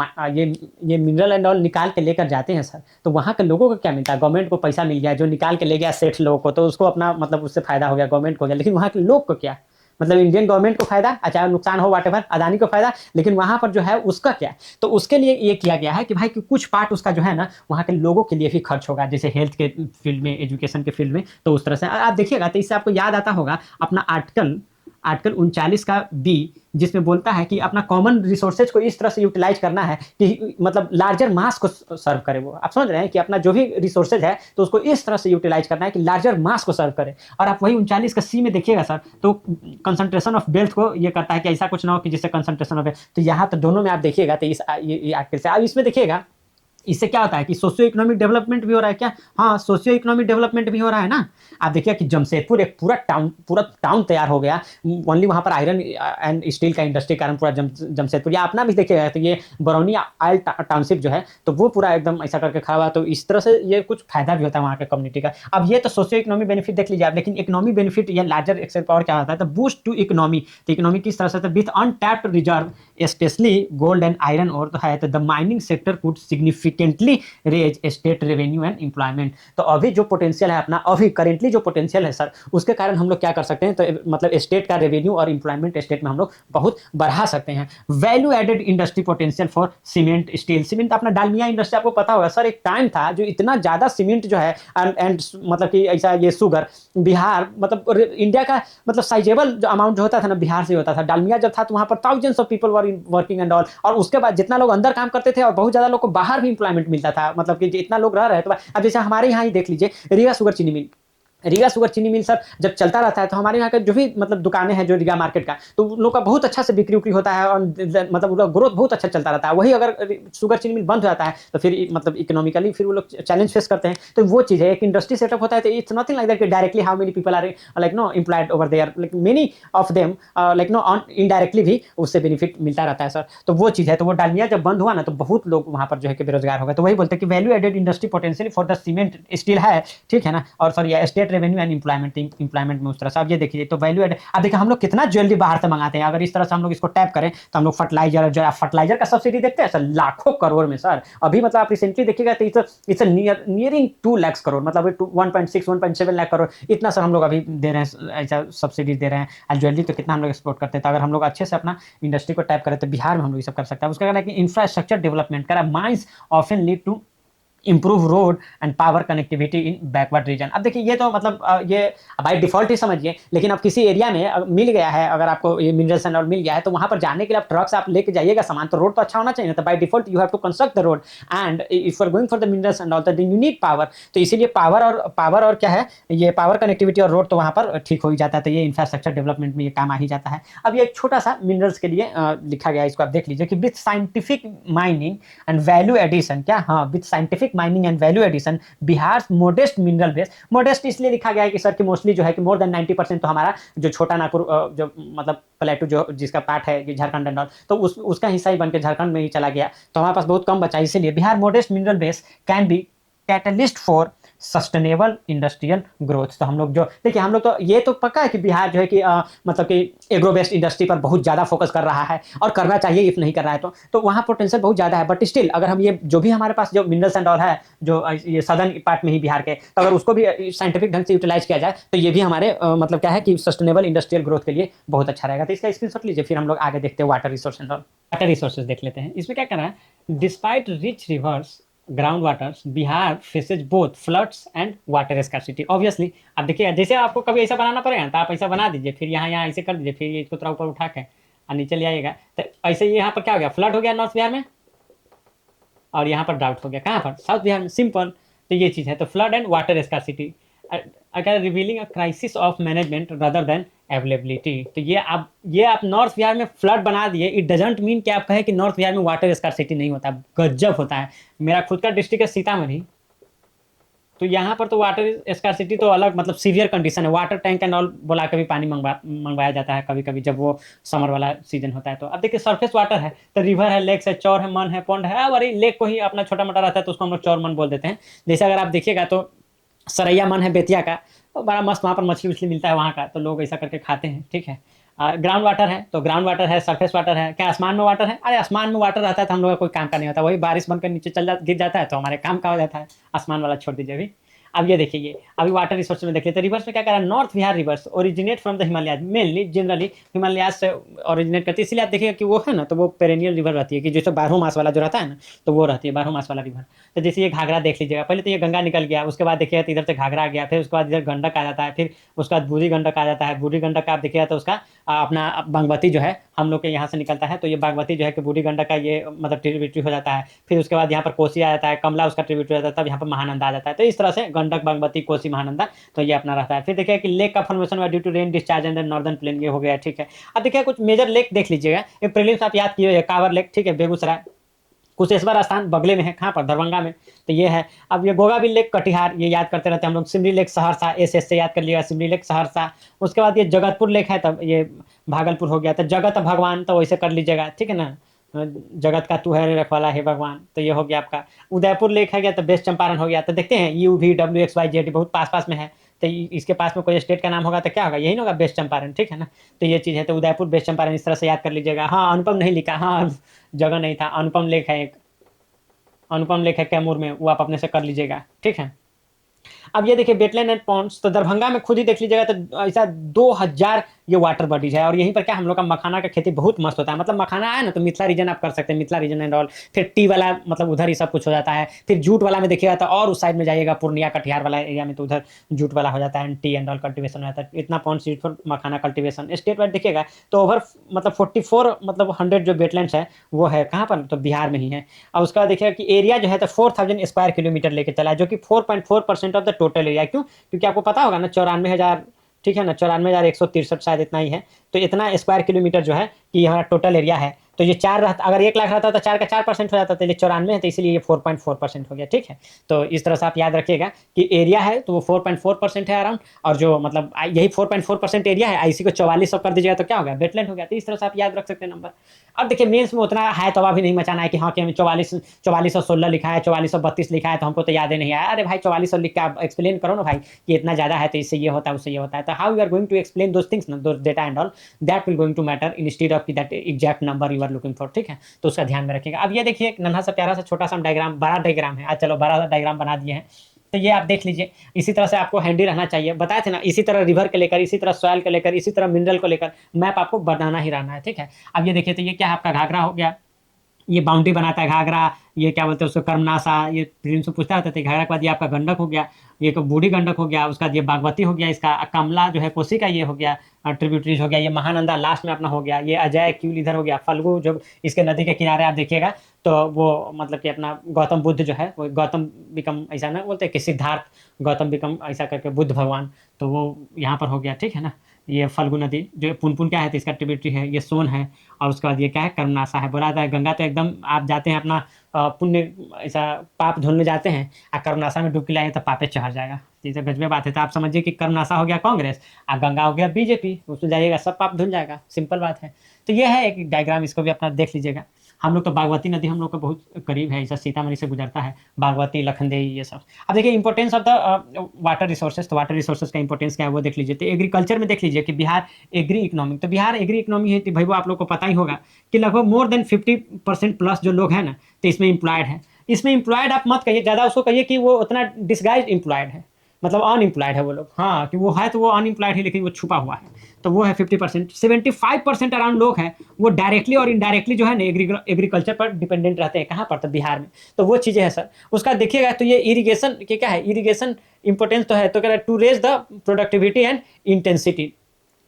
ये मिनरल एंड ऑल निकाल के लेकर जाते हैं सर, तो वहाँ के लोगों को क्या मिलता है, गवर्नमेंट को पैसा मिल गया, जो निकाल के ले गया सेठ लोगों को, तो उसको अपना मतलब उससे फायदा हो गया, गवर्नमेंट को हो गया। लेकिन वहाँ के लोग को क्या, मतलब इंडियन गवर्नमेंट को फायदा, चाहे नुकसान हो वाटेवर, अदानी को फायदा, लेकिन वहाँ पर जो है उसका क्या, तो उसके लिए ये किया गया है कि भाई कि कुछ पार्ट उसका जो है ना वहाँ के लोगों के लिए भी खर्च होगा, जैसे हेल्थ के फील्ड में, एजुकेशन के फील्ड में। तो उस तरह से आप देखिएगा, तो इससे आपको याद आता होगा अपना आर्टिकल 39 का बी, जिसमें बोलता है कि अपना कॉमन रिसोर्सेज को इस तरह से यूटिलाइज करना है कि मतलब लार्जर मास को सर्व करे। वो आप समझ रहे हैं कि अपना जो भी रिसोर्सेज है तो उसको इस तरह से यूटिलाइज करना है कि लार्जर मास को सर्व करे। और आप वही 39 का सी में देखिएगा सर, तो कंसंट्रेशन ऑफ वेल्थ को ये करता है कि ऐसा कुछ ना हो कि जिससे कंसंट्रेशन ऑफ वेल्थ, तो यहाँ तो दोनों में आप देखिएगा तो इस ये आर्टिकल से। अब इसमें देखिएगा इससे क्या होता है कि सोशियो इकोनॉमिक डेवलपमेंट भी हो रहा है क्या? हाँ, सोशियो इकोनॉमिक डेवलपमेंट भी हो रहा है ना। आप देखिए कि जमशेदपुर एक पूरा टाउन तैयार हो गया ओनली वहाँ पर आयरन एंड स्टील का इंडस्ट्री के कारण। पूरा जमशेदपुर या अपना भी देखिएगा तो ये बरौनी आयल टाउनशिप जो है तो वो पूरा एकदम ऐसा करके खड़ा हुआ। तो इस तरह से ये कुछ फायदा भी होता है वहाँ के कम्युनिटी का। अब ये तो सोशियो इकोनॉमिक बेनिफिट देख लीजिए आप, लेकिन इकोनॉमिक बेनिफिट या लार्जर एक्सेल पावर क्या होता है? तो बूस्ट टू इकोनॉमी। तो इकोनॉमी किस तरह से? With untapped reserve specially gold and iron और तो है, तो the mining sector could significantly raise state revenue and employment. तो अभी जो पोटेंशियल है अपना, अभी करेंटली जो पोटेंशियल है सर, उसके कारण हम लोग क्या कर सकते हैं? तो मतलब स्टेट का रेवेन्यू और एम्प्लॉयमेंट स्टेट में हम लोग बहुत बढ़ा सकते हैं। Value added industry potential for cement steel. Cement अपना डालमिया इंडस्ट्री आपको पता होगा सर, एक टाइम था जो इतना ज़्यादा सीमेंट जो है एंड मतलब कि ऐसा ये शुगर बिहार मतलब इंडिया का मतलब साइजेबल जो अमाउंट जो होता था ना बिहार से होता था। डालमिया जब था तो वहाँ पर thousands of people were working and all, और उसके बाद जितना लोग अंदर काम करते थे और बहुत ज़्यादा लोग को बाहर भी इंप्लॉयमेंट मिलता था। मतलब कि इतना लोग रह रहे तो अब जैसे हमारे यहाँ ही देख लीजिए रीवा शुगर चीनी मिल, रीगा शुगर चीनी मिल सर जब चलता रहता है तो हमारे यहाँ का जो भी मतलब दुकानें हैं जो रीगा मार्केट का, तो उन लोग का बहुत अच्छा से बिक्री उक्री होता है और मतलब उनका ग्रोथ बहुत अच्छा चलता रहता है। वही अगर शुगर चीनी मिल बंद हो जाता है तो फिर मतलब इकोनॉमिकली फिर वो लोग चैलेंज फेस करते हैं। तो वो चीज़ है, एक इंडस्ट्री सेटअप होता है तो इट्स नथिंग लाइक दैट कि directly how many people are like no employed over there, like many of them like no on indirectly भी उससे बेनिफिट मिलता रहता है सर। तो वो चीज़ है, तो वो डालमिया जब बंद हुआ ना तो बहुत लोग वहाँ पर जो है कि बेरोजगार हो गए। तो वही बोलते हैं कि value added industry potential for the cement steel है, ठीक है ना, और sorry state revenue and employment में उस तरह से। अब ये देखिए तो वैल्यू एड, अब देखिए हम लोग कितना ज्वेलरी बाहर से मंगाते हैं, अगर इस तरह से हम लोग इसको टैप करें तो हम लोग फर्टिलाइजर जो फर्टिलाइजर का सब्सिडी देखते हैं सर लाखों करोड़ में सर। अभी मतलब आप रिसेंटली देखिएगा तो इट्स नियरिंग 2 लाख करोड़, मतलब 1.6 1.7 लाख करोड़ इतना सर हम लोग अभी दे रहे हैं, ऐसा सब्सिडी दे रहे हैं। और ज्वेलरी तो कितना हम लोग एक्सपोर्ट करते हैं। तो अगर हम लोग अच्छे से अपना इंडस्ट्री को टैप करें तो बिहार में हम लोग ये सब कर सकते हैं। उसका कहना है कि इंफ्रास्ट्रक्चर डेवलपमेंट करा mines often lead to improve road and power connectivity in backward region. अब देखिए ये तो मतलब ये बाय डिफॉल्ट ही समझिए, लेकिन अब किसी एरिया में मिल गया है, अगर आपको ये मिनरल्स एंड ऑल मिल गया है तो वहाँ पर जाने के लिए आप ट्रक से आप लेके जाइएगा सामान, तो रोड तो अच्छा होना चाहिए ना। तो by default you have to construct the road and if you are going for the minerals and all तो यू नीड पावर। तो इसीलिए पावर और क्या है ये पावर कनेक्टिविटी और रोड तो वहाँ पर ठीक हो ही जाता है। तो ये इंफ्रास्ट्रक्चर डेवलपमेंट में ये काम आ ही जाता है। अब ये एक छोटा सा मिनरल्स के लिए लिखा गया है, इसको आप देख लीजिए कि with scientific mining and value addition, क्या हाँ with scientific mining and value addition Bihar modest mineral base. Modest इसलिए लिखा गया है कि सर कि मोस्टली जो है कि मोर देन 90% तो हमारा जो छोटा नागपुर जो मतलब प्लेटू जो जिसका पार्ट है कि झारखंड एंड ऑल, तो उसका हिस्सा ही बन के झारखंड में ही चला गया, तो हमारे पास बहुत कम बचा। इसीलिए Bihar modest mineral base can be catalyst for sustainable industrial growth. तो हम लोग जो देखिए हम लोग तो ये तो पक्का है कि बिहार जो है कि मतलब कि एग्रो बेस्ड इंडस्ट्री पर बहुत ज़्यादा फोकस कर रहा है और करना चाहिए, इफ नहीं कर रहा है तो वहाँ पोटेंशियल बहुत ज़्यादा है। बट स्टिल अगर हम ये जो भी हमारे पास जो मिनरल्स एंड ऑल है जो ये सदर्न पार्ट में ही बिहार के, तो अगर उसको भी साइंटिफिक ढंग से यूटिलाइज किया जाए तो ये भी हमारे मतलब क्या है कि सस्टेनेबल इंडस्ट्रियल ग्रोथ के लिए बहुत अच्छा रहेगा। तो इसका स्क्रीनशॉट लीजिए, फिर हम लोग आगे देखते हैं water resource and all. Water resources देख लेते हैं। इसमें क्या करना है, despite rich reverse ground waters Bihar faces both floods and water scarcity. Obviously अब देखिए जैसे आपको कभी ऐसा बनाना पड़ेगा तो आप ऐसा बना दीजिए, फिर यहाँ ऐसे कर दीजिए, फिर ये इसको थोड़ा ऊपर उठा के और नीचे ले आइएगा। तो ऐसे यहाँ पर क्या हो गया, फ्लड हो गया नॉर्थ बिहार में और यहाँ पर ड्राउट हो गया कहाँ पर, साउथ बिहार में। सिंपल, तो ये चीज़ है। तो फ्लड एंड वाटर स्कार्सिटी अगर revealing a crisis of management rather than availability. तो ये आप नॉर्थ बिहार में फ्लड बना दिए, इट डजंट मीन कि आप कहें कि नॉर्थ बिहार में वाटर स्कार्सिटी नहीं होता, गजब होता है। मेरा खुद का डिस्ट्रिक्ट है सीतामढ़ी, तो यहाँ पर तो वाटर स्कार्सिटी तो अलग मतलब सीवियर कंडीशन है। वाटर टैंक एंड ऑल बुला के भी पानी मंगवाया जाता है कभी कभी जब वो समर वाला सीजन होता है। तो अब देखिए सरफेस वाटर है तो रिवर है, लेक्स है, चौर है, मन है, पॉन्ड है। अब अरे लेक को ही अपना छोटा मोटा रहता है तो उसको हम लोग चौर मन बोल देते हैं। जैसे अगर आप देखिएगा तो सरैया मन है बेतिया का, तो बड़ा मस्त वहाँ पर मछली उछली मिलता है वहाँ का, तो लोग ऐसा करके खाते हैं, ठीक है। ग्राउंड वाटर है तो ग्राउंड वाटर है, सरफेस वाटर है। क्या आसमान में वाटर है? अरे आसमान में वाटर रहता है तो हम लोग का कोई काम का नहीं होता, वही बारिश बनकर नीचे गिर जाता है तो हमारे काम का हो जाता है। आसमान वाला छोड़ दीजिए अभी। अब ये देखिए, ये अभी वाटर रिसोर्स में देखिए, तो रिवर्स में क्या कर रहा है, north Bihar reverse originate from the Himalayas, mainly generally Himalayas से ओरिजिनेट करती है, इसलिए आप देखिएगा कि वो है ना, तो वो पेरेनियल रिवर रहती है, कि जैसे 12 मास वाला जो रहता है ना, तो वो रहती है 12 मास वाला रिवर। तो जैसे ये घाघरा देख लीजिएगा, पहले तो ये गंगा निकल गया, उसके बाद देखिएगा तो इधर से घाघरा आ गया, फिर उसके बाद इधर गंडक आ जाता है, फिर उसके बाद बूढ़ी गंडक आ जाता है, बूढ़ी गंडक का आप देखिएगा तो उसका अपना बागमती जो है हम लोग के यहाँ से निकलता है, तो ये बागमती जो है कि बूढ़ी गंडक का ये मतलब ट्रिब्यूटरी हो जाता है, फिर उसके बाद यहाँ पर कोसी आ जाता है, कमला उसका ट्रिब्यूटरी हो जाता है, तब यहाँ पर महानंदा आ जाता है। तो इस तरह से गंडक, बागमती, कोसी, महानंदा, तो ये अपना रहता है। फिर देखिए कि लेक का फॉर्मेशन हुआ due to rain discharge and northern plain, ये हो गया, ठीक है। अब देखिए कुछ मेजर लेक देख लीजिएगा, ये प्रीलिम्स आप याद किए, कांवर लेक, ठीक है, बेगूसराय, कुशेश्वर स्थान बगले में है, कहाँ पर, दरभंगा में, तो ये है। अब ये गोगाबिल लेक कटिहार, ये याद करते रहते हैं हम लोग। सिमरी लेक सहरसा, एस से याद कर लिएगा, सिमरी लेक सहरसा। उसके बाद ये जगतपुर लेक है, तब ये भागलपुर हो गया, तो जगत भगवान, तो वैसे कर लीजिएगा, ठीक है ना, जगत का तू है रे रखवाला है भगवान, तो ये हो गया आपका। उदयपुर लेक है गया, तो वेस्ट चंपारण हो गया। तो देखते हैं UVWXYZ बहुत पास पास में है, तो इसके पास में कोई स्टेट का नाम होगा तो क्या होगा, यही ना होगा, वेस्ट चंपारण, ठीक है ना। तो ये चीज़ है, तो उदयपुर, वेस्ट चंपारण, इस तरह से याद कर लीजिएगा। हाँ, अनुपम नहीं लिखा, हाँ जगह नहीं था, अनुपम लेक है एक, अनुपम लेक है कैमूर में, वो आप अपने से कर लीजिएगा, ठीक है। अब ये देखिए वेटलैंड एंड पॉन्ड्स, तो दरभंगा में खुद ही देख लीजिएगा, तो ऐसा 2000 ये वाटर बॉडीज है, और यहीं पर क्या हम लोग का मखाना का खेती बहुत मस्त होता है। मतलब मखाना है ना, तो मिथिला रीजन आप कर सकते हैं, मिथिला रीजन एंड ऑल। फिर टी वाला मतलब उधर ही सब कुछ हो जाता है। फिर जूट वाला में देखिएगा तो और उस साइड में जाइएगा, पूर्णिया कटिहार वाला एरिया में, तो उधर जूट वाला हो जाता है, and T and all cultivation हो जाता है। इतना pond seat for makhana cultivation state wide देखिएगा, तो ओवर मतलब 44 मतलब 100 जो वेटलैंड्स है वो है कहाँ पर, तो बिहार में ही है। और उसका देखिएगा कि एरिया जो है तो 4000 स्क्वायर किलोमीटर लेके चला है, जो कि 4.4% ऑफ द टोटल एरिया। क्यों, क्योंकि आपको पता होगा ना 94,000, ठीक है ना, 94,163 शायद इतना ही है। तो इतना स्क्वायर किलोमीटर जो है कि हमारा टोटल एरिया है। तो ये 4 रहता, अगर 1 लाख रहता तो 4 का 4% हो जाता, तो ये 94 है, तो इसलिए ये 4.4% हो गया, ठीक है। तो इस तरह से आप याद रखिएगा कि एरिया है तो वो 4.4% है अराउंड, और जो मतलब यही 4.4% एरिया है, IC को 4400 कर दीजिएगा तो क्या हो गया, वेटलैंड हो गया। तो इस तरह से आप याद रख सकते हैं नंबर। अब देखिए मेंस में उतना है तो अभी नहीं मचाना है कि हाँ कि हमें 4416 लिखा है, 4432 लिखा है, तो हमको तो याद ही नहीं आया। अरे भाई 4400 लिख के आप एक्सप्लेन करो ना भाई कि इतना ज़्यादा है तो इससे ये होता है, उससे ये होता है। तो how you are going to explain those things ना, those data and all, that will going to matter instead of that exact number you are looking for, ठीक है। तो उसका ध्यान में रखिएगा। अब ये देखिए एक नन्हा सा प्यारा सा छोटा सा डायग्राम, बड़ा डायग्राम है, आज चलो बड़ा डायग्राम बना दिए हैं। तो ये आप देख लीजिए, इसी तरह से आपको हैंडी रहना चाहिए, बताए थे ना, इसी तरह रिवर के लेकर, इसी तरह सॉयल को लेकर, इसी तरह मिनरल को लेकर मैप आपको बनाना ही रहना है, ठीक है। अब ये देखिए, तो ये क्या है, आपका घाघरा हो गया, ये बाउंड्री बनाता है घाघरा, ये क्या बोलते हैं उसको, कर्मनासा, ये प्रीलिम्स से पूछता रहता है। घाघरा के बाद ये आपका गंडक हो गया, ये बूढ़ी गंडक हो गया, उसका ये बागमती हो गया, इसका कमला जो है कोसी का ये हो गया, ट्रिब्यूटरीज हो गया, ये महानंदा लास्ट में अपना हो गया, ये अजय क्यूल इधर हो गया, फल्गु जो इसके नदी के किनारे आप देखिएगा, तो वो मतलब कि अपना गौतम बुद्ध जो है, वो गौतम बिकम ऐसा ना बोलते हैं कि सिद्धार्थ गौतम बिकम ऐसा करके बुद्ध भगवान, तो वो यहाँ पर हो गया, ठीक है ना। ये फल्गु नदी जो पुनपुन क्या है, तो इसका ट्रिब्यूटरी है, ये सोन है, और उसके बाद ये क्या है, कर्मनासा है। बोला जाता है गंगा तो एकदम आप जाते हैं अपना पुण्य ऐसा पाप धुलने जाते हैं, और कर्मनासा में डुबकी लाए तो पापे चढ़ जाएगा। ये तो गजबे बात है। तो आप समझिए कि कर्मनासा हो गया कांग्रेस, और गंगा हो गया BJP, उसमें जाइएगा सब पाप धुल जाएगा, सिंपल बात है। तो ये है एक डायग्राम, इसको भी अपना देख लीजिएगा। हम लोग तो बागमती नदी हम लोग को बहुत करीब है, ऐसा सीतामढ़ी से गुजरता है, बागमती, लखनदेई, ये सब। अब देखिए importance of the water resources, तो वाटर रिसोर्सेज का इंपॉर्टेंस क्या है वो देख लीजिए। तो एग्रीकल्चर में देख लीजिए कि बिहार एग्री इकोनॉमिक, तो बिहार एग्री इकोनॉमी है, तो भाई वो आप लोग को पता ही होगा कि लगभग मोर देन 50% प्लस जो लोग हैं ना, तो इसमें एम्प्लॉयड है। इसमें एम्प्लॉयड आप मत कहिए ज़्यादा, उसको कहिए कि वो उतना डिस्गाइज एम्प्लॉयड है, मतलब अनएम्प्लॉयड है वो लोग, हाँ कि वो है तो वो अनएम्प्लॉयड है, लेकिन वो छुपा हुआ है, तो वो है 50%। 75% अराउंड लोग हैं वो डायरेक्टली और इनडायरेक्टली जो है ना एग्रीकल्चर पर डिपेंडेंट रहते हैं। कहाँ पर, तो बिहार में। तो वो चीज़ें हैं सर। उसका देखिएगा तो ये इरीगेशन के क्या है, इरीगेशन इंपॉर्टेंस तो है, तो कह रहा है to raise the productivity and intensity.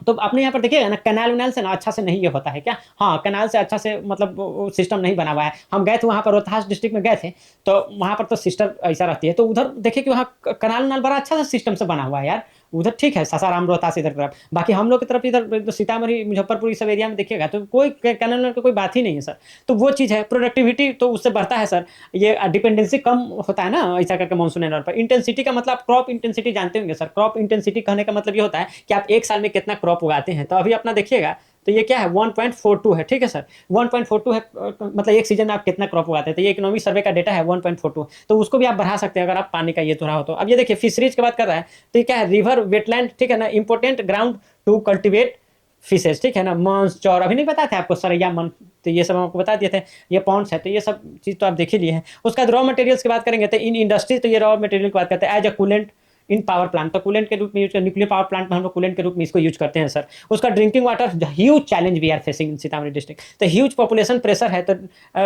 तो आपने यहाँ पर देखिएगा ना, कैनाल वनाल से ना अच्छा से नहीं ये होता है क्या, हाँ कैनाल से अच्छा से मतलब सिस्टम नहीं बना हुआ है। हम गए थे वहाँ पर, रोहतास डिस्ट्रिक्ट में गए थे, तो वहाँ पर तो सिस्टम ऐसा रहती है, तो उधर देखिए कि वहाँ कैनाल वनाल बड़ा अच्छा सा सिस्टम से बना हुआ है यार, उधर ठीक है, सासाराम रोहतास इधर तरफ। बाकी हम लोग की तरफ इधर तो सीतामढ़ी मुजफ्फरपुर इस सब एरिया में देखिएगा तो कोई कैनाल का कोई बात ही नहीं है सर। तो वो चीज़ है, प्रोडक्टिविटी तो उससे बढ़ता है सर, ये डिपेंडेंसी कम होता है ना ऐसा करके मानसून एनवायरमेंट पर। इंटेंसिटी का मतलब क्रॉप इंटेंसिटी जानते होंगे सर, क्रॉप इंटेंसिटी कहने का मतलब ये होता है कि आप एक साल में कितना क्रॉप उगाते हैं। तो अभी अपना देखिएगा तो ये क्या है, 1.42 है, ठीक है सर, 1.42 है, मतलब एक सीजन में आप कितना क्रॉप उगाते हैं। तो ये इकोनॉमिक सर्वे का डेटा है 1.42, तो उसको भी आप बढ़ा सकते हैं अगर आप पानी का ये थोड़ा हो तो। अब ये देखिए फिशरीज की बात कर रहा है, तो ये क्या है, रिवर वेटलैंड, ठीक है ना, important ground to cultivate fishes, ठीक है ना? मांस, चौर अभी नहीं बताए थे आपको सरैया, मन, तो ये सब हम आपको बता दिए थे। ये पॉन्ड्स है, तो ये सब चीज़ तो आप देख ही लिए हैं। उसके बाद रॉ मटेरियल्स की बात करेंगे तो इन इंडस्ट्री, तो ये रॉ मटेरियल की बात करते हैं as a coolant in power plant, तो कूलेंट के रूप में यूज़, न्यूक्लियर पावर प्लांट में हम लोग कूलेंट के रूप में इसको यूज़ करते हैं सर। उसका drinking water the huge challenge we are facing in Sitamarhi district, तो ह्यूज पॉपुलेशन प्रेशर है, तो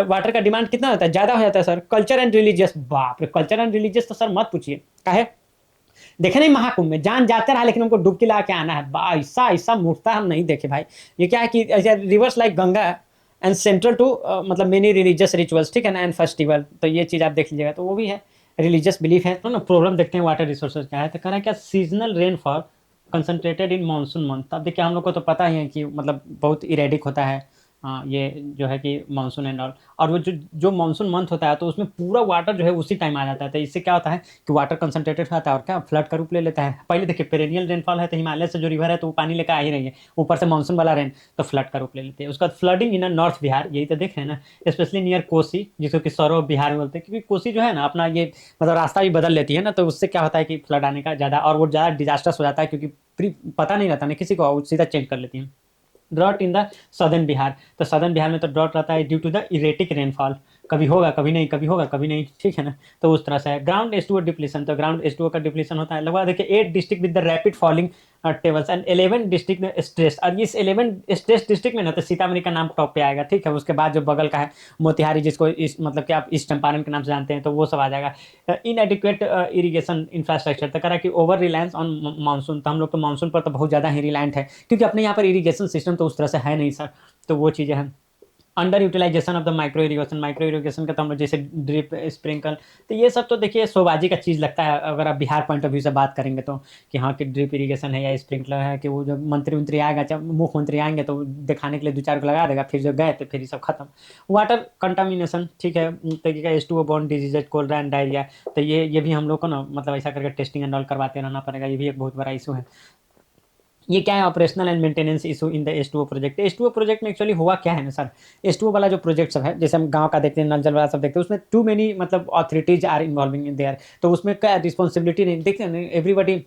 वाटर का डिमांड कितना होता है? ज़्यादा हो जाता है सर। कल्चर एंड रिलीजियस, बाप रे! कल्चर एंड रिलीजियस तो सर मत पूछिए, काहे? देखे नहीं महाकुंभ में जान जाते रहा, लेकिन हमको डुबकी लगा के आना है। ऐसा ऐसा मूर्ता हम नहीं देखे भाई। ये क्या है कि rivers like Ganga and central to मतलब मेनी रिलीजियस रिचुअल्स, ठीक है ना, एंड फेस्टिवल, तो ये चीज़ आप देख लीजिएगा, तो वो भी है रिलीजियस बिलीफ है। तो ना प्रॉब्लम देखते हैं वाटर रिसोर्सेज क्या है, तो कह रहा है क्या सीजनल रेनफॉल कंसंट्रेटेड इन मानसून मंथ। अब देखिए हम लोग को तो पता ही है कि मतलब बहुत इरेडिक होता है ये जो है कि मानसून एंड ऑल, और वो जो जो मानसून मंथ होता है तो उसमें पूरा वाटर जो है उसी टाइम आ जाता है, तो इससे क्या होता है कि वाटर कंसंट्रेटेड होता है और क्या फ्लड का रूप ले लेता है। पहले देखिए पेरेनियल रेनफॉल है, तो हिमालय से जो रिवर है तो वो पानी लेकर आ ही रही है, ऊपर से मानसून वाला रेन तो फ्लड का रूप ले लेते हैं। उसके बाद फ्लडिंग इन नॉर्थ बिहार, यही तो देख रहे हैं ना, स्पेशली नियर कोसी, जिसको कि सौरव बिहार में बोलते हैं, क्योंकि कोसी जो है ना अपना ये मतलब रास्ता भी बदल लेती है ना, तो उससे क्या होता है कि फ्लड आने का ज़्यादा, और वो ज़्यादा डिजास्टर्स हो जाता है, क्योंकि पता नहीं रहता ना किसी को, सीधा चेंज कर लेती है। Drought in the southern Bihar, तो सदर्न बिहार में तो ड्रॉट रहता है due to the erratic rainfall, कभी होगा कभी नहीं, कभी होगा कभी नहीं, ठीक है ना, तो उस तरह से है। ग्राउंड एस टू डिप्लीशन, तो ग्राउंड एस टू का डिप्लीशन होता है लगभग देखिए 8 district with the rapid falling tables and 11 district में स्ट्रेस, और इस 11 स्ट्रेस डिस्ट्रिक्ट में ना तो सीतामढ़ी का नाम टॉप पे आएगा, ठीक है। उसके बाद जो बगल का है मोतिहारी, जिसको इस मतलब कि आप ईस्ट चंपारण के नाम से जानते हैं, तो वो सब आ जाएगा। इनएडिक्वेट इरीगेशन इंफ्रास्ट्रक्चर, तो करा कि ओवर रिलायंस ऑन मानसून, तो हम लोग तो मानसून पर तो बहुत ज़्यादा ही रिलायंट है, क्योंकि अपने यहाँ पर इरीगेशन सिस्टम तो उस तरह से है नहीं सर, तो वो चीज़ें हैं। Under utilization of the micro irrigation, micro irrigation का तो हम लोग जैसे ड्रिप स्प्रिंकल, तो ये सब तो देखिए शोबाजी का चीज़ लगता है अगर आप बिहार पॉइंट ऑफ व्यू से बात करेंगे तो, कि हाँ कि ड्रिप इरिगेशन है या स्प्रिंकलर है, कि वो जब मंत्री मंत्री आएगा, जब मुख्यमंत्री आएंगे तो दिखाने के लिए 2-4 को लगा देगा, फिर जो गए तो फिर ये सब खत्म। वाटर कंटामिनेशन, ठीक है, तरीके का H2O borne diseases, cholera and diarrhoea, तो ये भी हम लोग को ना मतलब ऐसा करके टेस्टिंग एंड ऑल करवाते रहना पड़ेगा, ये भी एक बहुत बड़ा इशू है। ये क्या है operational and maintenance issue in the H2O project. H2O project में एक्चुअली हुआ क्या है ना सर, H2O वाला जो प्रोजेक्ट सब है, जैसे हम गांव का देखते हैं, नल जल वाला सब देखते हैं, उसमें टू मेनी मतलब authorities are involving in there, तो उसमें क्या रिस्पॉन्सिबिलिटी नहीं देखते हैं, everybody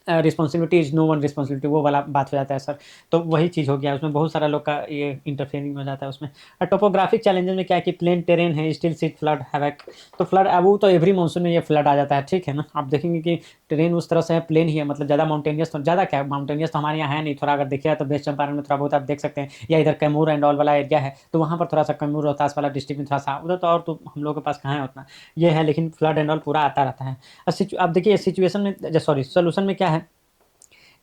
responsibility is no one responsibility, वो वाला बात हो जाता है सर। तो वही चीज़ हो गया उसमें, बहुत सारा लोग का ये इंटरफेयरिंग हो जाता है उसमें। टोपोग्राफिक चैलेंजेस में क्या है कि प्लेन टेरेन है, स्टिल सीट फ्लड हैवक, तो फ्लड अब वो तो एवरी मानसून में ये फ्लड आ जाता है, ठीक है ना। आप देखेंगे कि ट्रेन उस तरह से है, प्लेन ही है, मतलब ज़्यादा माउंटेनियस तो ज़्यादा क्या माउंटेनियस तो हमारे यहाँ है नहीं, थोड़ा अगर देखिए तो वेस्ट चंपारण में थोड़ा बहुत आप देख सकते हैं, या इधर कैमूर एंड ऑल वाला एरिया है, तो वहाँ पर थोड़ा सा कैमूर रोहतास वाला डिस्ट्रिक्ट में थोड़ा सा उधर, तो और तो हम लोग के पास कहाँ है उतना, ये है, लेकिन फ्लड एंड ऑल पूरा आता रहता है। अब देखिए सिचुएशन में, सॉरी सोल्यूशन में क्या है,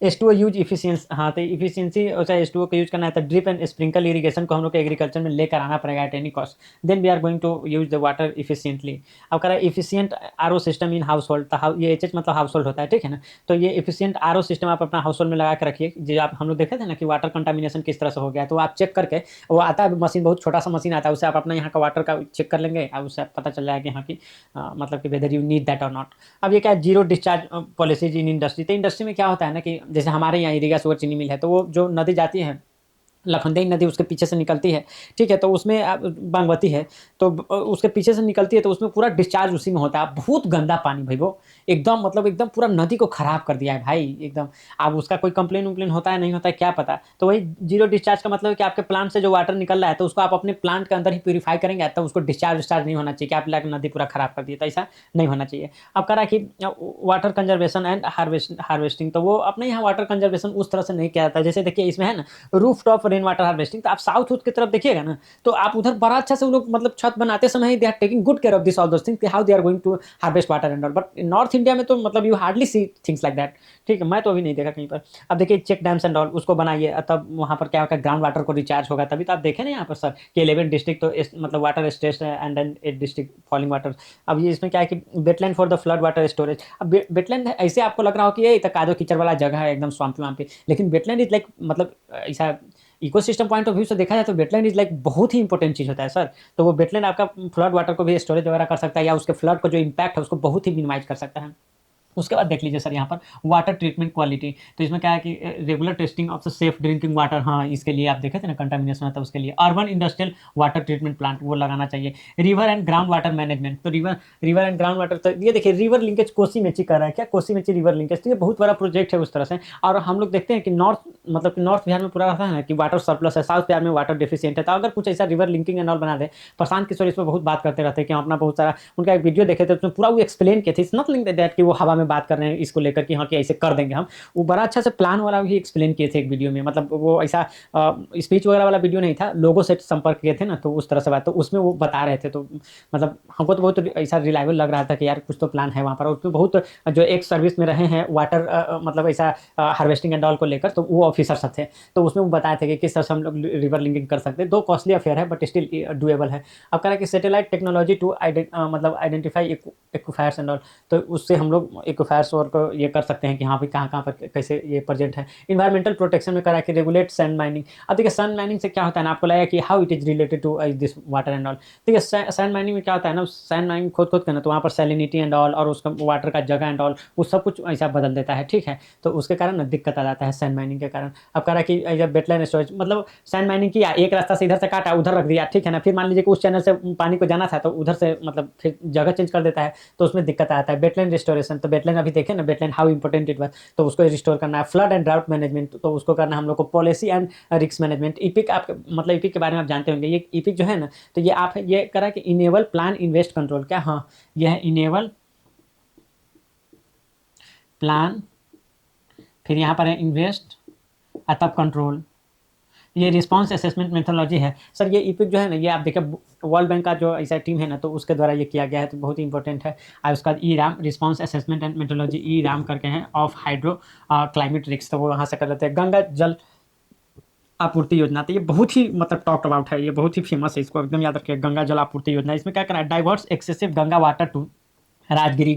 H2O यूज इफिशियंस, हाँ तो इफिशियंसी अच्छा H2O का यूज करना है, तो ड्रिप एंड स्प्रिंकल इरीगेशन को हम लोग के एग्रीकल्चर में लेकर आना पड़ेगा at any cost, then we are going to use the water efficiently. अब कह रहा है efficient R O system in household, तो ये एच एच मतलब हाउस होल्ड होता है, ठीक है ना, तो ये इफिशियंट आर ओ सिस्टम आप अपना हाउस होल्ड में लगा के रखिए। जो आप हम लोग देखे थे ना कि वाटर कंटामिनेशन किस तरह से हो गया, तो आप चेक करके, वो आता है मशीन, बहुत छोटा सा मशीन आता है, उससे आप अपना यहाँ का वाटर का चेक कर लेंगे, और उससे पता चल जाएगा कि हाँ की मतलब कि वेदर यू नीड दैट और नॉट। अब ये क्या है zero discharge policies in industry, तो इंडस्ट्री में क्या होता है ना कि जैसे हमारे यहाँ इरिगा शुगर चीनी मिल है, तो वो जो नदी जाती है लखनदेई नदी उसके पीछे से निकलती है, ठीक है, तो उसमें बागमती है, तो उसके पीछे से निकलती है, तो उसमें पूरा डिस्चार्ज उसी में होता है, बहुत गंदा पानी भाई, वो एकदम मतलब एकदम पूरा नदी को खराब कर दिया है भाई एकदम। अब उसका कोई कंप्लेन उम्प्लेन होता है नहीं होता है क्या पता, तो वही जीरो डिस्चार्ज का मतलब है कि आपके प्लांट से जो वाटर निकल रहा है, तो उसको आप अपने प्लांट के अंदर ही प्यूरीफाई करेंगे, तो उसको डिस्चार्ज नहीं होना चाहिए कि आप लाकर नदी पूरा खराब कर दिए, तो ऐसा नहीं होना चाहिए। अब कह रहा है कि वाटर कंजर्वेशन एंड हार्वेस्टिंग, तो वो अपने यहाँ वाटर कंजर्वेशन उस तरह से नहीं किया जाता, जैसे देखिए इसमें है ना roof top rain water harvesting, तो आप साउथ की तरफ देखिएगा ना, तो आप उधर बड़ा अच्छा से वो लोग मतलब छत बनाते समय they are taking good care of this all those things, how they are going to harvest water and all, but north India में तो मतलब you hardly see things like that, ठीक है, मैं तो अभी नहीं देखा कहीं पर। अब देखिए चेक डैम्स एंड ऑल उसको बनाइए, तब वहाँ पर क्या होगा ग्राउंड वाटर को रिचार्ज होगा, तभी तो आप देखें ना यहाँ पर सर कि 11 डिस्ट्रिक्ट तो मतलब वाटर स्ट्रेस है and then 8 district falling water. अब ये इसमें क्या है कि wetland for the flood water storage, अब वेटलैंड ऐसे आपको लग रहा हो कि ये कादो कीचड़ वाला जगह है एकदम स्वाम्पी वाम्पी, लेकिन वेटलैंड इज लाइक मतलब ऐसा इकोसिस्टम पॉइंट ऑफ व्यू से देखा जाए तो वेटलैंड इज लाइक बहुत ही इंपॉर्टेंट चीज़ होता है सर। तो वो वेटलैंड आपका फ्लड वाटर को भी स्टोरेज वगैरह कर सकता है, या उसके फ्लड को जो इम्पैक्ट है उसको बहुत ही मिनिमाइज कर सकता है। उसके बाद देख लीजिए सर यहाँ पर वाटर ट्रीटमेंट क्वालिटी, तो इसमें क्या है कि regular testing of the safe drinking water, हाँ इसके लिए आप देखे थे ना कंटामिनेशन आता है उसके लिए। Urban industrial water treatment plant वो लगाना चाहिए। River and ground water management, तो रिवर एंड ग्राउंड वाटर, तो ये देखिए रिवर लिंकेज कोसी मेची कर रहा है क्या, कोसी मेची रिवर लिंकेज, तो ये बहुत बड़ा प्रोजेक्ट है उस तरह से। और हम लोग देखते हैं कि नॉर्थ बिहार में पूरा रहता है ना कि वाटर सरप्लस है, साउथ बिहार में वाटर डेफिशिएंट है, तो अगर कुछ ऐसा रिवर लिंकिंग एंड ऑल बना दे। प्रशांत किशोर इस पर बहुत बात करते रहते हैं कि हम अपना बहुत सारा, उनका एक वीडियो देखे थे उसमें पूरा वो एक्सप्लेन किए थे, इट्स नॉट दैट कि वो हवा में बात कर रहे हैं इसको लेकर कि हाँ कि ऐसे कर देंगे हम, वो बड़ा अच्छा से प्लान वाला भी एक्सप्लेन किए थे एक वीडियो में, मतलब वो ऐसा स्पीच वगैरह वाला वीडियो नहीं था, लोगों से संपर्क किए थे ना, तो उस तरह से बात, तो उसमें वो बता रहे थे, तो मतलब हमको तो बहुत ऐसा रिलायबल लग रहा था कि यार कुछ तो प्लान है वहाँ पर। और उसमें बहुत जो एक सर्विस में रहे हैं वाटर मतलब ऐसा हार्वेस्टिंग एंड ऑल को लेकर, तो वो ऑफिसर्स थे, तो उसमें वो बताए थे कि किस तरह से हम लोग रिवर लिंकिंग कर सकते हैं। दो कॉस्टली अफेयर है बट स्टिल डुएबल है। अब कह रहा है कि सेटेलाइट टेक्नोलॉजी टू मतलब आइडेंटिफाई एक्वाफायर्स एंड ऑल, तो उससे हम लोग एक्वाफायर्स और को ये कर सकते हैं कि हाँ भाई कहाँ कहाँ पर कैसे ये प्रेजेंट है। इन्वायरमेंटल प्रोटेक्शन में करा कि रेगुलेट सैंड माइनिंग। अब देखिए सैंड माइनिंग से क्या होता है ना, आपको लगेगा कि how it is related to this water and all. देखिए सैंड माइनिंग में क्या होता है ना, सैंड माइनिंग खोद करना, तो वहाँ पर सैलिनिटी एंड ऑल और उसका वाटर का जगह एंड ऑल वो सब कुछ ऐसा बदल देता है, ठीक है, तो उसके कारण ना दिक्कत आ जाता है सैंड माइनिंग के कारण। अब कह रहा है कि जब वेटलैंड स्टोरेज, मतलब सैंड माइनिंग किया, एक रास्ता से इधर से काटा उधर रख दिया, ठीक है ना, फिर मान लीजिए कि उस चैनल से पानी को जाना था तो उधर से मतलब फिर जगह चेंज कर देता है, तो उसमें दिक्कत आता है। वेटलैंड रिस्टोरेशन, तो वेटलैंड अभी देखें ना, wetland how important it was, तो उसको रिस्टोर करना है। फ्लड एंड ड्राउट मैनेजमेंट, तो उसको करना है हम लोग को। Policy and risk management, EPIC आप मतलब ईपिक के बारे में आप जानते होंगे, ये ईपिक जो है ना, तो ये आप ये करा कि इनेबल प्लान इन्वेस्ट कंट्रोल, क्या, हाँ ये है इनेबल प्लान, फिर यहाँ पर है इन्वेस्ट तब कंट्रोल, ये रिस्पांस असेसमेंट मेथोलॉजी है सर। ये ईपिक जो है ना, ये आप देखिए वर्ल्ड बैंक का जो ऐसा टीम है ना, तो उसके द्वारा ये किया गया है, तो बहुत ही इंपॉर्टेंट है। और उसका E RAM response assessment and methodology, E RAM करके हैं ऑफ हाइड्रो क्लाइमेट रिस्क, तो वो वहाँ से कर लेते हैं। गंगा जल आपूर्ति योजना, तो ये बहुत ही मतलब टॉक्ड अबाउट है, ये बहुत ही फेमस है, इसको एकदम याद रखिए। गंगा जल आपूर्ति योजना, इसमें क्या करना है, diverse excessive Ganga water to Rajgir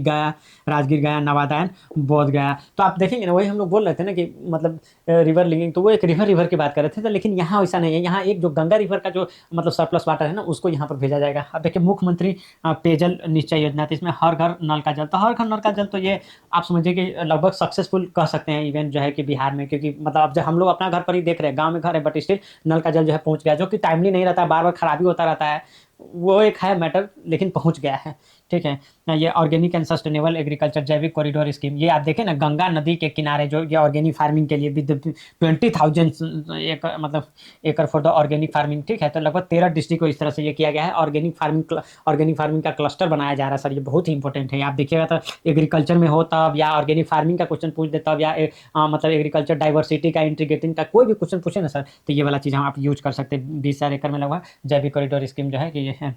Gaya, Nawada and बोध गया। तो आप देखेंगे ना, वही हम लोग बोल रहे थे ना कि मतलब रिवर लिंकिंग, तो वो एक रिवर की बात कर रहे थे, तो लेकिन यहाँ ऐसा नहीं है, यहाँ एक जो गंगा रिवर का जो मतलब सरप्लस वाटर है ना, उसको यहाँ पर भेजा जाएगा। अब देखिए मुख्यमंत्री पेयजल निश्चय योजना, तो इसमें हर घर नल का जल, तो हर घर नल का जल, तो ये आप समझिए कि लगभग सक्सेसफुल कह सकते हैं इवेंट जो है कि बिहार में, क्योंकि मतलब अब जब हम लोग अपना घर पर ही देख रहे हैं, गाँव में घर है बट स्टिल नल का जल जो है पहुँच गया, जो कि टाइमली नहीं रहता है, बार बार खराबी होता रहता है, वो एक है मैटर, लेकिन पहुंच गया है, ठीक है ना। ये ऑर्गेनिक एंड सस्टेनेबल एग्रीकल्चर जैविक कॉरिडोर स्कीम, ये आप देखें ना, गंगा नदी के किनारे जो ये ऑर्गेनिक फार्मिंग के लिए विद 20,000 एक मतलब एकड़ फॉर द ऑर्गेनिक फार्मिंग, ठीक है, तो लगभग 13 डिस्ट्रिक्ट को इस तरह से ये किया गया है। ऑर्गेनिक फार्मिंग का क्लस्टर बनाया जा रहा है सर, ये बहुत ही इंपॉर्टेंट है। आप देखिएगा तो एग्रीकल्चर में हो तब, या ऑर्गेनिक फार्मिंग का क्वेश्चन पूछ दे तब, या मतलब एग्रीकल्चर डाइवर्सिटी का इंटीग्रेटिंग का कोई भी क्वेश्चन पूछे ना सर, तो ये वाला चीज़ हम आप यूज कर सकते हैं। 20,000 एकड़ में लगभग जैविक कॉरिडोर स्कीम जो है कि ये है।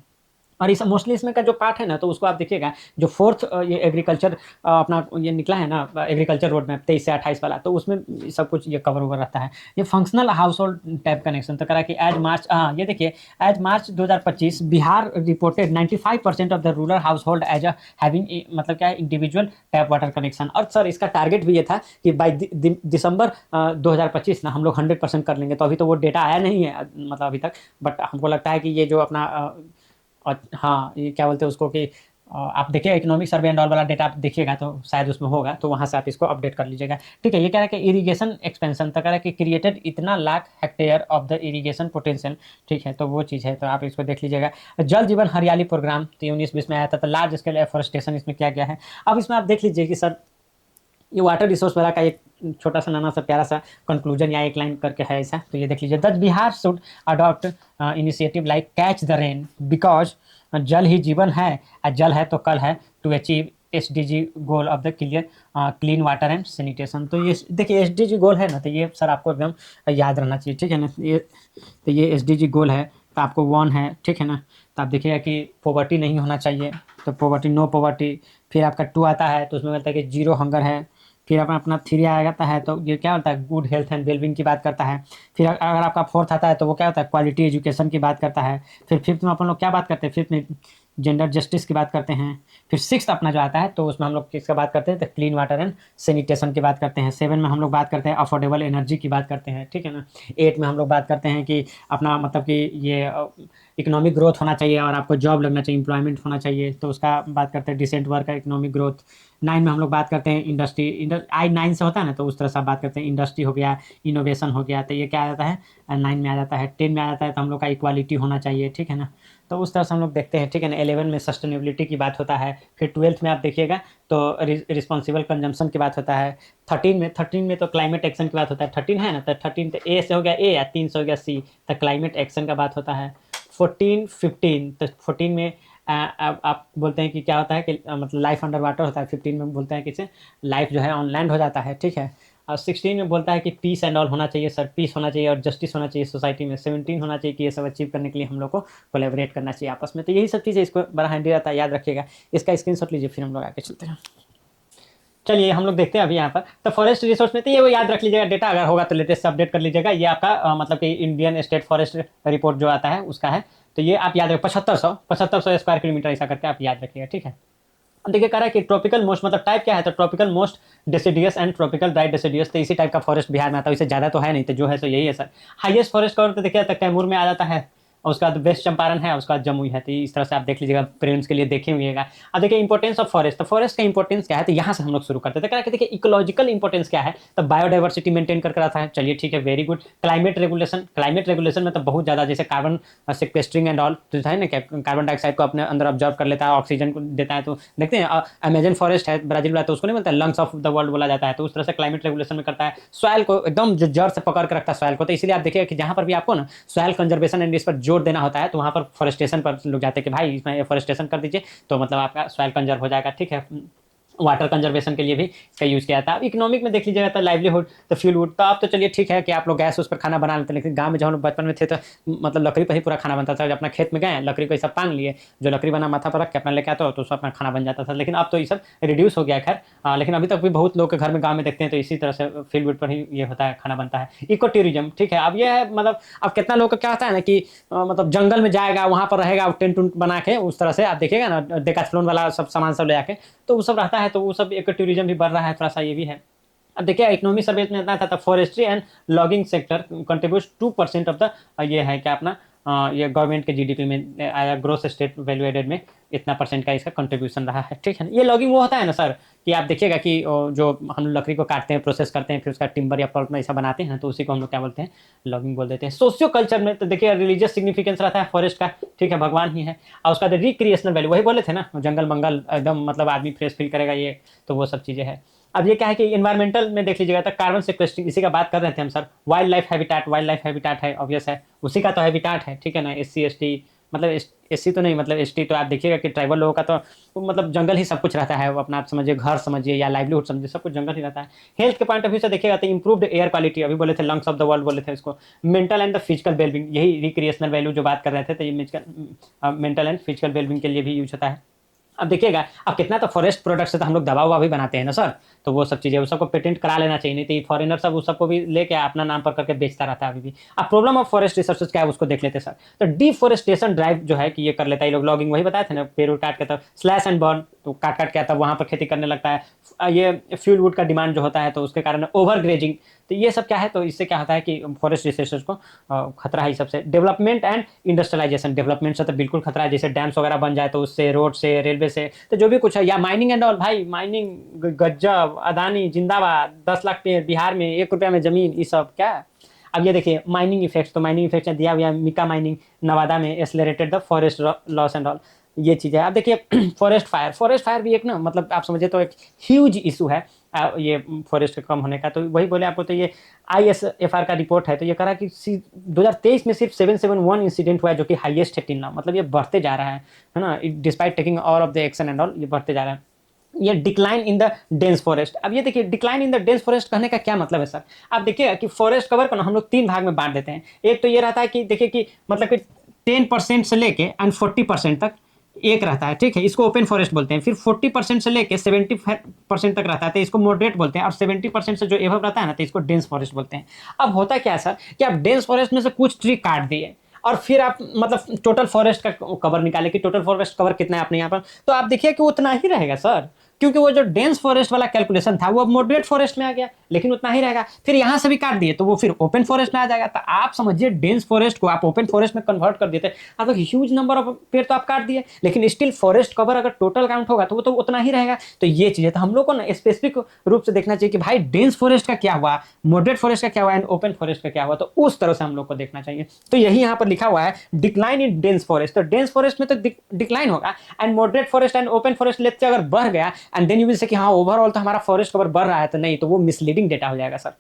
और इस मोस्टली इसमें का जो पार्ट है ना, तो उसको आप देखिएगा, जो फोर्थ ये एग्रीकल्चर अपना ये निकला है ना, एग्रीकल्चर रोड मैप 23 से 28 वाला, तो उसमें सब कुछ ये कवर ओवर रहता है। ये functional household tap connection, तो करा कि एज मार्च, हाँ ये देखिए as March 2025 Bihar reported 95% of the rural household as a having मतलब क्या है, इंडिविजुअल टैप वाटर कनेक्शन। और सर इसका टारगेट भी ये था कि बाई दिसंबर 2025 ना हम लोग 100% कर लेंगे, तो अभी तो वो डेटा आया नहीं है मतलब अभी तक, बट हमको लगता है कि ये जो अपना और हाँ, ये क्या बोलते हैं उसको कि आप देखिए इकोनॉमिक सर्वे एंड ऑल वाला डेटा आप देखिएगा तो शायद उसमें होगा, तो वहाँ से आप इसको अपडेट कर लीजिएगा, ठीक है। ये कह रहा है कि इरिगेशन एक्सपेंशन, तो कह रहा है कि क्रिएटेड इतना lakh hectare of the irrigation potential, ठीक है, तो वो चीज़ है, तो आप इसको देख लीजिएगा। जल जीवन हरियाली प्रोग्राम, तो 19-20 में आया था, तो लार्ज स्केल एफोरेस्टेशन इसमें किया गया है। अब इसमें आप देख लीजिए कि सर ये वाटर रिसोर्स वाला का एक छोटा सा नाना सा प्यारा सा कंक्लूजन या एक लाइन करके है ऐसा, तो ये देख लीजिए, thus Bihar should adopt initiative like catch the rain because जल ही जीवन है, जल है तो कल है, to achieve SDG goal of the clean water and sanitation. तो ये देखिए SDG गोल है ना, तो ये सर आपको एकदम याद रहना चाहिए, ठीक है ना। ये तो ये SDG गोल है, तो आपको 1 है, ठीक है ना, तो आप देखिएगा कि पॉवर्टी नहीं होना चाहिए, तो पॉवर्टी, नो पॉवर्टी। फिर आपका 2 आता है, तो उसमें बोलता है कि 0 हंगर है। फिर अपना 3 आ जाता है, तो ये क्या होता है, गुड हेल्थ एंड वेलबींग की बात करता है। फिर अगर आपका 4th आता है, तो वो क्या होता है, क्वालिटी एजुकेशन की बात करता है। फिर 5th में अपन लोग क्या बात करते हैं, 5th में जेंडर जस्टिस की बात करते हैं। फिर 6th अपना जो आता है तो उसमें हम लोग किसका बात करते हैं, तो क्लीन वाटर एंड सैनिटेशन की बात करते हैं। 7 में हम लोग बात करते हैं अफोर्डेबल एनर्जी की बात करते हैं, ठीक है ना। 8 में हम लोग बात करते हैं कि अपना मतलब कि ये इकोनॉमिक ग्रोथ होना चाहिए और आपको जॉब लगना चाहिए, एम्प्लॉयमेंट होना चाहिए, तो उसका बात करते हैं डिसेंट वर्क, इकोनॉमिक ग्रोथ। 9 में हम लोग बात करते हैं इंडस्ट्री, आई 9 से होता है ना, तो उस तरह से आप बात करते हैं, इंडस्ट्री हो गया, इनोवेशन हो गया, तो ये क्या आ जाता है, 9 में आ जाता है। 10 में आ जाता है तो हम लोग का इक्वालिटी होना चाहिए, ठीक है ना। तो उस तरह से हम लोग देखते हैं, ठीक है ना। 11 में सस्टेनेबिलिटी की बात होता है। फिर 12th में आप देखिएगा तो रिस्पॉन्सिबल कंजम्पशन की बात होता है। 13 में तो क्लाइमेट एक्शन की बात होता है। 13 है ना, तो 13 तो ए से हो गया ए, या 3 से हो गया सी, तो क्लाइमेट एक्शन का बात होता है। 14, 15, तो 14 में आप बोलते हैं कि क्या होता है कि मतलब लाइफ अंडर वाटर होता है। 15 में बोलते हैं कि लाइफ जो है ऑन लैंड हो जाता है, ठीक है। और 16 में बोलता है कि पीस एंड ऑल होना चाहिए सर, पीस होना चाहिए और जस्टिस होना चाहिए सोसाइटी में। 17 होना चाहिए कि ये सब अचीव करने के लिए हम लोग को कोलैबोरेट करना चाहिए आपस में। तो यही सब चीज़ें, इसको बड़ा हैंडी रहता है, याद रखिएगा। इसका स्क्रीनशॉट लीजिए, फिर हम लोग आगे चलते हैं। चलिए हम लोग देखते हैं अभी यहाँ पर, तो फॉरेस्ट रिसोर्स में तो ये वो याद रख लीजिएगा, डेटा अगर होगा तो लेटेस्ट अपडेट कर लीजिएगा। ये आपका मतलब कि इंडियन स्टेट फॉरेस्ट रिपोर्ट जो आता है उसका है, तो ये आप याद रखें 7500 स्क्वायर किलोमीटर ऐसा करके आप याद रखिएगा, ठीक है। अब देखिए कह रहा है कि ट्रॉपिकल मोस्ट मतलब टाइप क्या है, तो tropical most deciduous and tropical dry deciduous, तो इसी टाइप का फॉरेस्ट बिहार में आता है। इससे ज़्यादा तो है नहीं, तो जो है तो यही है सर। हाईएस्ट फॉरेस्ट कवर तो देखिए तो कैमूर में आ जाता है, और उसका बाद वेस्ट चंपारण है, उसका बाद जमुई है। तो इस तरह से आप देख लीजिएगा, प्रीलिम्स के लिए देखे हुएगा। अब देखिए इंपॉर्टेंस ऑफ फॉरेस्ट, तो फॉरेस्ट का इंपॉर्टेंस क्या है, तो यहाँ से हम लोग शुरू करते थे। देखिए इकोलॉजिकल इंपॉर्टेंस क्या है, तो बायोडाइवर्सिटी मेंटेन करके रखा है। चलिए ठीक है, वेरी गुड। क्लाइमेट रेगुलेशन में तो बहुत ज़्यादा, जैसे कार्बन सिक्वेस्ट्रिंग एंड ऑल, तो है ना, क्या कार्बन डाइऑक्साइड को अपने अंदर ऑब्जर्व कर लेता है, ऑक्सीजन को देता है। तो देखते हैं अमेजन फॉरेस्ट है ब्राजील वाला, तो उसको नहीं बोलता है लंग्स ऑफ द वर्ल्ड बोला जाता है, तो उस तरह से क्लाइमेट रेगुलेशन में करता है। सॉइल को एकदम जड़ से पकड़ के रखता है सॉइल को, तो इसलिए आप देखिए कि जहाँ पर भी आपको ना सॉइल कंजर्वेशन एंड इस पर जोर देना होता है, तो वहाँ पर फॉरेस्टेशन पर लोग जाते हैं कि भाई इसमें फॉरेस्टेशन कर दीजिए, तो मतलब आपका सॉइल कंजर्व हो जाएगा, ठीक है। वाटर कंजर्वेशन के लिए भी इसका यूज़ किया जाता है। अब इकोनॉमिक में देख लीजिएगा तो लाइवलीहुड, तो फ्यूल वुड, तो आप तो चलिए ठीक है कि आप लोग गैस उस पर खाना बना लेते हैं, लेकिन गांव में जब हम लोग बचपन में थे तो मतलब लकड़ी पर ही पूरा खाना बनता था। जब अपना खेत में गए, लकड़ी को सब टांग लिए, जो लकड़ी बना माथा पर रख के अपना लेके आता हो, तो उसमें अपना खाना बन जाता था। लेकिन अब तो ये सब रिड्यूस हो गया खैर, लेकिन अभी तक भी बहुत लोग के घर में गाँव में देखते हैं, तो इसी तरह से फील्ड वुड पर ही ये होता है, खाना बनता है। इको टूरिज्म, ठीक है। अब ये है मतलब अब कितना लोग का क्या होता है ना कि मतलब जंगल में जाएगा, वहाँ पर रहेगा, टेंट उंट बना के, उस तरह से आप देखिएगा ना डेकाथलॉन वाला सब सामान सब ले आके, तो वो सब रहता है, तो वो सब एक टूरिज्म भी बढ़ रहा है थोड़ा सा, ये भी है। अब देखिए इकोनॉमिक सर्वे में इतना था, forestry and logging sector contribute 2% of the, ये है क्या अपना ये गवर्नमेंट के जीडीपी में आया, ग्रोस स्टेट वैल्यू एडेड में इतना परसेंट का इसका कंट्रीब्यूशन रहा है, ठीक है। ये लॉगिंग वो होता है ना सर कि आप देखिएगा कि जो हम लकड़ी को काटते हैं, प्रोसेस करते हैं, फिर उसका टिम्बर या पल्प में ऐसा बनाते हैं ना, तो उसी को हम लोग क्या बोलते हैं, लॉगिंग बोल देते हैं। सोशियो कल्चर में तो देखिए रिलीजियस सिग्निफिकेंस रहता है फॉरेस्ट का, ठीक है, भगवान ही है। और उसका रिक्रिएशनल वैल्यू, वही बोले थे ना, जंगल मंगल एकदम मतलब आदमी फ्रेश फील करेगा, ये तो वो सब चीज़ें हैं। अब ये क्या है कि इन्वायरमेंटल में देख लीजिएगा तो कार्बन सिक्वेस्ट्रिंग, इसी का बात कर रहे थे हम सर। वाइल्ड लाइफ हैबिटाट है, ऑब्वियस है, उसी का तो हैबिटाट है, ठीक है ना। SC ST मतलब SC तो नहीं, मतलब ST, तो आप देखिएगा कि ट्राइबल लोगों का तो मतलब जंगल ही सब कुछ रहता है, वो अपना आप समझिए, घर समझिए या लाइवलीहुड समझिए, सब कुछ जंगल ही रहता है। हेल्थ के पॉइंट ऑफ व्यू से देखिएगा तो इंप्रूव्ड एयर क्वालिटी, अभी बोले थे लंग्स ऑफ द वर्ल्ड बोले थे इसको। Mental and the physical wellbeing, यही रिक्रिएशनल वैल्यू जो बात कर रहे थे, तो ये मेंटल एंड फिजिकल वेलबिंग के लिए भी यूज होता है। अब देखिएगा अब कितना तो फॉरेस्ट प्रोडक्ट से तो हम लोग दवा ववा भी बनाते हैं ना सर, तो वो सब चीज़ें, वो सबको पेटेंट करा लेना चाहिए, नहीं तो ये फॉरेनर सब उस सबको भी लेके अपना नाम पर करके बेचता रहता है अभी भी। अब प्रॉब्लम ऑफ फॉरेस्ट रिसोर्सेज क्या है उसको देख लेते हैं सर। तो डिफॉरेस्टेशन ड्राइव जो है कि ये कर लेता है ये लोग, लॉगिंग वही बताए थे ना, पेड़ काट के तब स्लैश एंड बर्न, तो काट काट के तब वहाँ पर खेती करने लगता है। ये फ्यूल वुड का डिमांड जो होता है, तो उसके कारण ओवर ग्रेजिंग, तो ये सब क्या है, तो इससे क्या होता है कि फॉरेस्ट रिसोर्सेज को खतरा है सबसे। डेवलपमेंट एंड इंडस्ट्रियलाइजेशन, डेवलपमेंट से तो बिल्कुल खतरा है, जैसे डैम्स वगैरह बन जाए तो उससे, रोड से, रेलवे से, तो जो भी कुछ है, या माइनिंग एंड ऑल, भाई माइनिंग गज्जब, अदानी जिंदाबाद, 10 लाख पे बिहार में 1 रुपया में जमीन, ये सब क्या। अब ये देखिए माइनिंग इफेक्ट्स, तो माइनिंग इफेक्ट्स दिया हुआ मिका माइनिंग नवादा में accelerated the forest loss and all, ये चीज़ है। अब देखिए फॉरेस्ट फायर भी एक ना मतलब आप समझिए तो एक ह्यूज इशू है ये फॉरेस्ट कम होने का। तो वही बोले आपको, तो ये ISFR का रिपोर्ट है, तो ये करा कि 2023 में सिर्फ 771 इंसिडेंट हुआ है, जो कि हाईएस्ट है टिल नाउ, मतलब ये बढ़ते जा रहा है ना, despite taking all of the action and all, ये बढ़ते जा रहा है। ये decline in the dense forest, अब ये देखिए decline in the dense forest कहने का क्या मतलब है सर। आप देखिएगा कि फॉरेस्ट कवर को ना हम लोग 3 भाग में बांट देते हैं। एक तो ये रहता है कि देखिए कि मतलब कि 10% से लेके एंड 40% तक एक रहता है, ठीक है, इसको ओपन फॉरेस्ट बोलते हैं। फिर 40% से लेके 70% तक रहता है, तो इसको मॉडरेट बोलते हैं। और 70% से जो एवब रहता है ना, तो इसको डेंस फॉरेस्ट बोलते हैं। अब होता क्या है सर कि आप डेंस फॉरेस्ट में से कुछ ट्री काट दिए, और फिर आप मतलब टोटल फॉरेस्ट का कवर निकाले कि टोटल फॉरेस्ट कवर कितना है अपने यहाँ पर, तो आप देखिए कि उतना ही रहेगा सर, क्योंकि वो जो डेंस फॉरेस्ट वाला कैलकुलेशन था वो अब मॉडरेट फॉरेस्ट में आ गया, लेकिन उतना ही रहेगा। फिर यहां से भी काट दिए तो वो फिर ओपन फॉरेस्ट में आ जाएगा। तो आप समझिए डेंस फॉरेस्ट को आप ओपन फॉरेस्ट में कन्वर्ट कर देते, आप ह्यूज नंबर ऑफ पेड़ तो आप काट दिए, लेकिन स्टिल फॉरेस्ट कवर अगर टोटल काउंट होगा तो वो तो उतना ही रहेगा। तो ये चीज है, तो हम लोग को ना स्पेसिफिक रूप से देखना चाहिए कि भाई डेंस फॉरेस्ट का क्या हुआ, मॉडरेट फॉरेस्ट का क्या हुआ एंड ओपन फॉरेस्ट का क्या हुआ, तो उस तरह से हम लोग को देखना चाहिए। तो यही यहाँ पर लिखा हुआ है डिक्लाइन इन डेंस फॉरेस्ट, तो डेंस फॉरेस्ट में तो डिक्लाइन होगा, and moderate forest and open forest लेते अगर बढ़ गया and then you will say कि हाँ ओवरऑल तो हमारा फॉरेस्ट कवर बढ़ रहा है, तो नहीं, तो वो मिसलीडिंग डेटा हो जाएगा सर।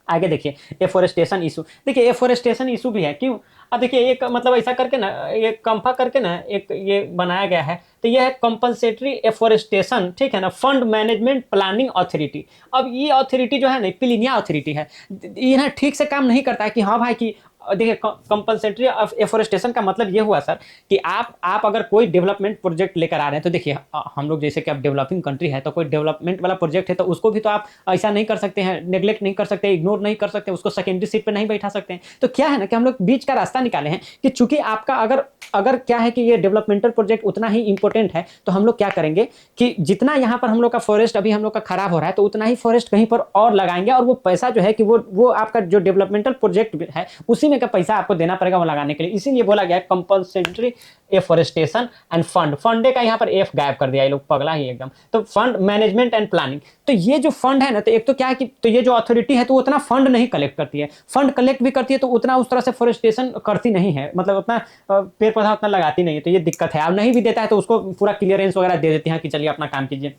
आगे देखिए एफोरेस्टेशन इशू, देखिए एफोरेस्टेशन इशू भी है, क्यों? अब देखिए एक मतलब ऐसा करके ना, ये कंफा करके ना एक ये बनाया गया है, तो ये है कंपनसेटरी एफोरेस्टेशन, ठीक है ना, फंड मैनेजमेंट प्लानिंग अथॉरिटी। अब ये अथॉरिटी जो है ना पिलिनिया अथॉरिटी है, ये ना ठीक से काम नहीं करता है कि हाँ भाई कि देखिए कंपनसेटरी एफोरेस्टेशन का मतलब ये हुआ सर कि आप अगर कोई डेवलपमेंट प्रोजेक्ट लेकर आ रहे हैं, तो देखिए हम लोग जैसे कि अब डेवलपिंग कंट्री है, तो कोई डेवलपमेंट वाला प्रोजेक्ट है तो उसको भी तो आप ऐसा नहीं कर सकते हैं, नेग्लेक्ट नहीं कर सकते, इग्नोर नहीं कर सकते, उसको सेकेंडरी सीट पे नहीं बैठा सकते हैं। तो क्या है ना कि हम लोग बीच का रास्ता निकाले हैं कि चूंकि आपका अगर अगर क्या है कि ये डेवलपमेंटल प्रोजेक्ट उतना ही इंपॉर्टेंट है, तो हम लोग क्या करेंगे कि जितना यहाँ पर हम लोग का फॉरेस्ट अभी हम लोग का खराब हो रहा है, तो उतना ही फॉरेस्ट कहीं पर और लगाएंगे, और वो पैसा जो है कि वो आपका जो डेवलपमेंटल प्रोजेक्ट है उसी में का पैसा आपको देना पड़ेगा वो लगाने के लिए। इसीलिए बोला गया है कंपल्सरी एफोरेस्टेशन एंड फंड, फंडे का यहाँ पर एफ गायब कर दिया ये लोग, पगला ही एकदम। तो फंड मैनेजमेंट एंड प्लानिंग, तो ये जो फंड है ना, तो एक तो क्या है कि तो ये जो अथॉरिटी है तो उतना फंड नहीं कलेक्ट करती है, फंड कलेक्ट भी करती है तो उतना उस तरह से फॉरेस्टेशन करती नहीं है, मतलब उतना पेड़ पौधा उतना लगाती नहीं है, तो ये दिक्कत है। अब नहीं भी देता है तो उसको पूरा क्लियरेंस वगैरह दे देते हैं कि चलिए अपना काम कीजिए,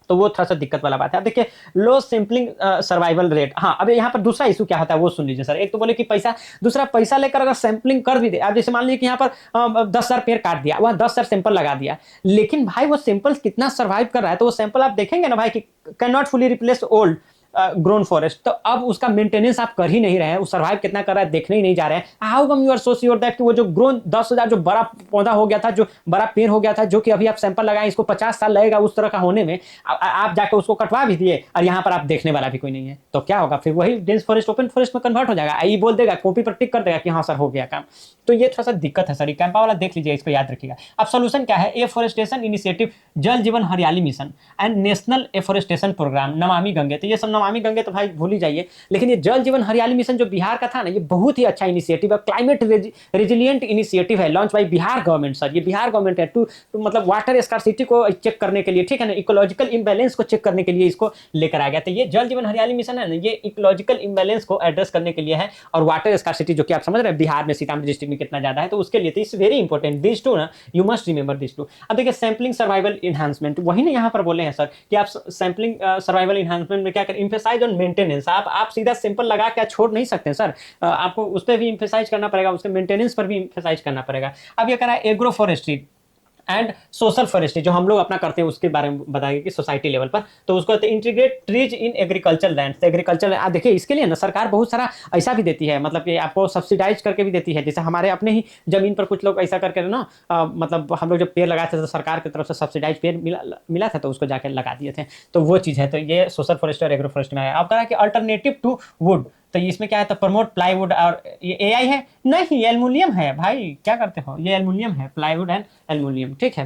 तो वो थोड़ा सा दिक्कत वाला बात है। अब देखिए लो सैंपलिंग सर्वाइवल रेट, हाँ अब यहाँ पर दूसरा इशू क्या होता है वो सुन लीजिए सर। एक तो बोले कि पैसा, दूसरा पैसा लेकर अगर सैंपलिंग कर भी दे, अब जैसे मान लीजिए कि यहाँ पर 10,000 पेड़ काट दिया, वहाँ 10,000 सैंपल लगा दिया, लेकिन भाई वो सैंपल कितना सर्वाइव कर रहा है, तो वो सैंपल आप देखेंगे ना भाई कि can not fully replace old grown forest, तो अब उसका मेंटेनेंस आप कर ही नहीं रहे हैं, वो सर्वाइव कितना कर रहा है देखने ही नहीं जा रहे हैं। How come you are so sure that कि वो जो ग्रोन 10,000 जो बड़ा पौधा हो गया था, जो बड़ा पेड़ हो गया था, जो कि अभी आप सैंपल लगाए इसको 50 साल लगेगा उस तरह का होने में, आप जाकर उसको कटवा भी दिए और यहाँ पर आप देखने वाला भी कोई नहीं है, तो क्या होगा फिर? वही डेंस फॉरेस्ट ओपन फॉरेस्ट में कन्वर्ट हो जाएगा, ये बोल देगा, कॉपी पर टिक कर देगा कि हाँ सर हो गया काम। तो ये थोड़ा सा दिक्कत है सर, कैंपा वाला देख लीजिए, इसको याद रखिएगा। अब सोल्यूशन क्या है? Afforestation initiative, Jal Jeevan Hariyali mission and national afforestation programme, Namami Gange. तो ये सब नमामि गंगे तो भाई भूल ही जाइए, लेकिन ये जल जीवन हरियाली मिशन जो बिहार का था ना, ये बहुत ही अच्छा इनिशिएटिव है, क्लाइमेट रेजिलियंट इनिशिएटिव है, launch by Bihar government sir. ये बिहार गवर्नमेंट है टू मतलब वाटर स्कार्सिटी को चेक करने के लिए, ठीक है ना, इकोलॉजिकल इम्बैलेंस को चेक करने के लिए इसको लेकर आ गया। तो ये जल जीवन हरियाली मिशन है ना, ये इकोलॉजिकल इम्बैलेंस को एड्रेस करने के लिए है, और वाटर स्कार्सिटी जो कि आप समझ रहे हैं बिहार में सीतामढ़ी डिस्ट्रिक्ट में कितना ज्यादा है, तो उसके लिए तो it's very important this too ना, you must remember this too. अब देखिए सैंपलिंग सर्वाइवल इनहांसमेंट, वही ना यहाँ पर बोले हैं सर कि आप सैंपलिंग सर्वाइवल इनहांसमेंट में क्या करें? इंफेसाइज ऑन मेंटेनेंस, आप सीधा सिंपल लगा के छोड़ नहीं सकते सर, आपको उस पर भी इंफेसाइज करना पड़ेगा, उसके मेंटेनेंस पर भी इंफेसाइज करना पड़ेगा। अब ये करा agro forestry and social forestry, जो हम लोग अपना करते हैं उसके बारे में बताएंगे कि सोसाइटी लेवल पर, तो उसको integrate trees in agriculture land. Agriculture आप देखिए इसके लिए ना सरकार बहुत सारा ऐसा भी देती है, मतलब कि आपको सब्सिडाइज करके भी देती है, जैसे हमारे अपने ही जमीन पर कुछ लोग ऐसा करके ना मतलब हम लोग जब पेड़ लगाए थे तो सरकार की तरफ से सब्सिडाइज पेड़ मिला था, तो उसको जाकर लगा दिए थे, तो वो चीज़ है। तो ये सोशल फॉरेस्ट्री और एग्रो फॉरेस्ट्री में है। अब कहा कि अल्टरनेटिव टू वुड, तो इसमें क्या है? तो प्रमोट प्लाईवुड, और ये एआई है नहीं, ये एल्युमिनियम है भाई, क्या करते हो? ये एल्युमिनियम है, प्लाईवुड एंड एल्युमिनियम, ठीक है।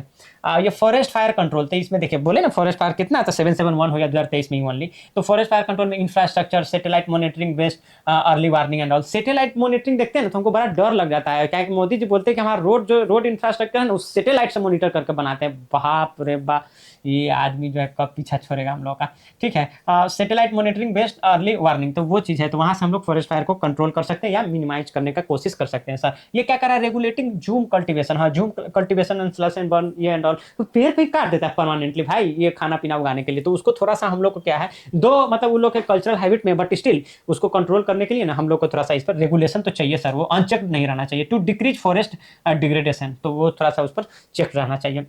ये फॉरेस्ट फायर कंट्रोल, तो इसमें देखिए बोले ना फॉरेस्ट फायर कितना था 771 हो गया 2023 में ही ओनली। तो फॉरेस्ट फायर कंट्रोल में infrastructure, satellite monitoring based early warning and all. Satellite monitoring देखते हैं ना तो हमको बड़ा डर लग जाता है, क्या मोदी जी बोलते हैं कि हमारा रोड इंफ्रास्ट्रक्चर है ना उस सैटेलाइट से मॉनिटर करके बनाते हैं। बाप रे बाप, ये आदमी जो है कब पीछा छोड़ेगा हम लोग का, ठीक है। Satellite monitoring based early warning, तो वो चीज़ है, तो वहाँ से हम लोग फॉरेस्ट फायर को कंट्रोल कर सकते हैं या मिनिमाइज करने का कोशिश कर सकते हैं सर। ये क्या करा? रेगुलेटिंग जूम कल्टीवेशन, हाँ jhum cultivation and slash and burn ये एंड ऑल। तो पेड़ पे काट देता है परमानेंटली भाई ये खाना पीना उगाने के लिए, तो उसको थोड़ा सा हम लोग को क्या है, दो मतलब उन लोग के कल्चरल हैबिट में, बट स्टिल उसको कंट्रोल करने के लिए ना हम लोग को थोड़ा सा इस पर रेगुलेशन तो चाहिए सर, वो अनचेक नहीं रहना चाहिए। टू डिक्रीज फॉरेस्ट डिग्रेडेशन, तो वो थोड़ा सा उस पर चेक रहना चाहिए।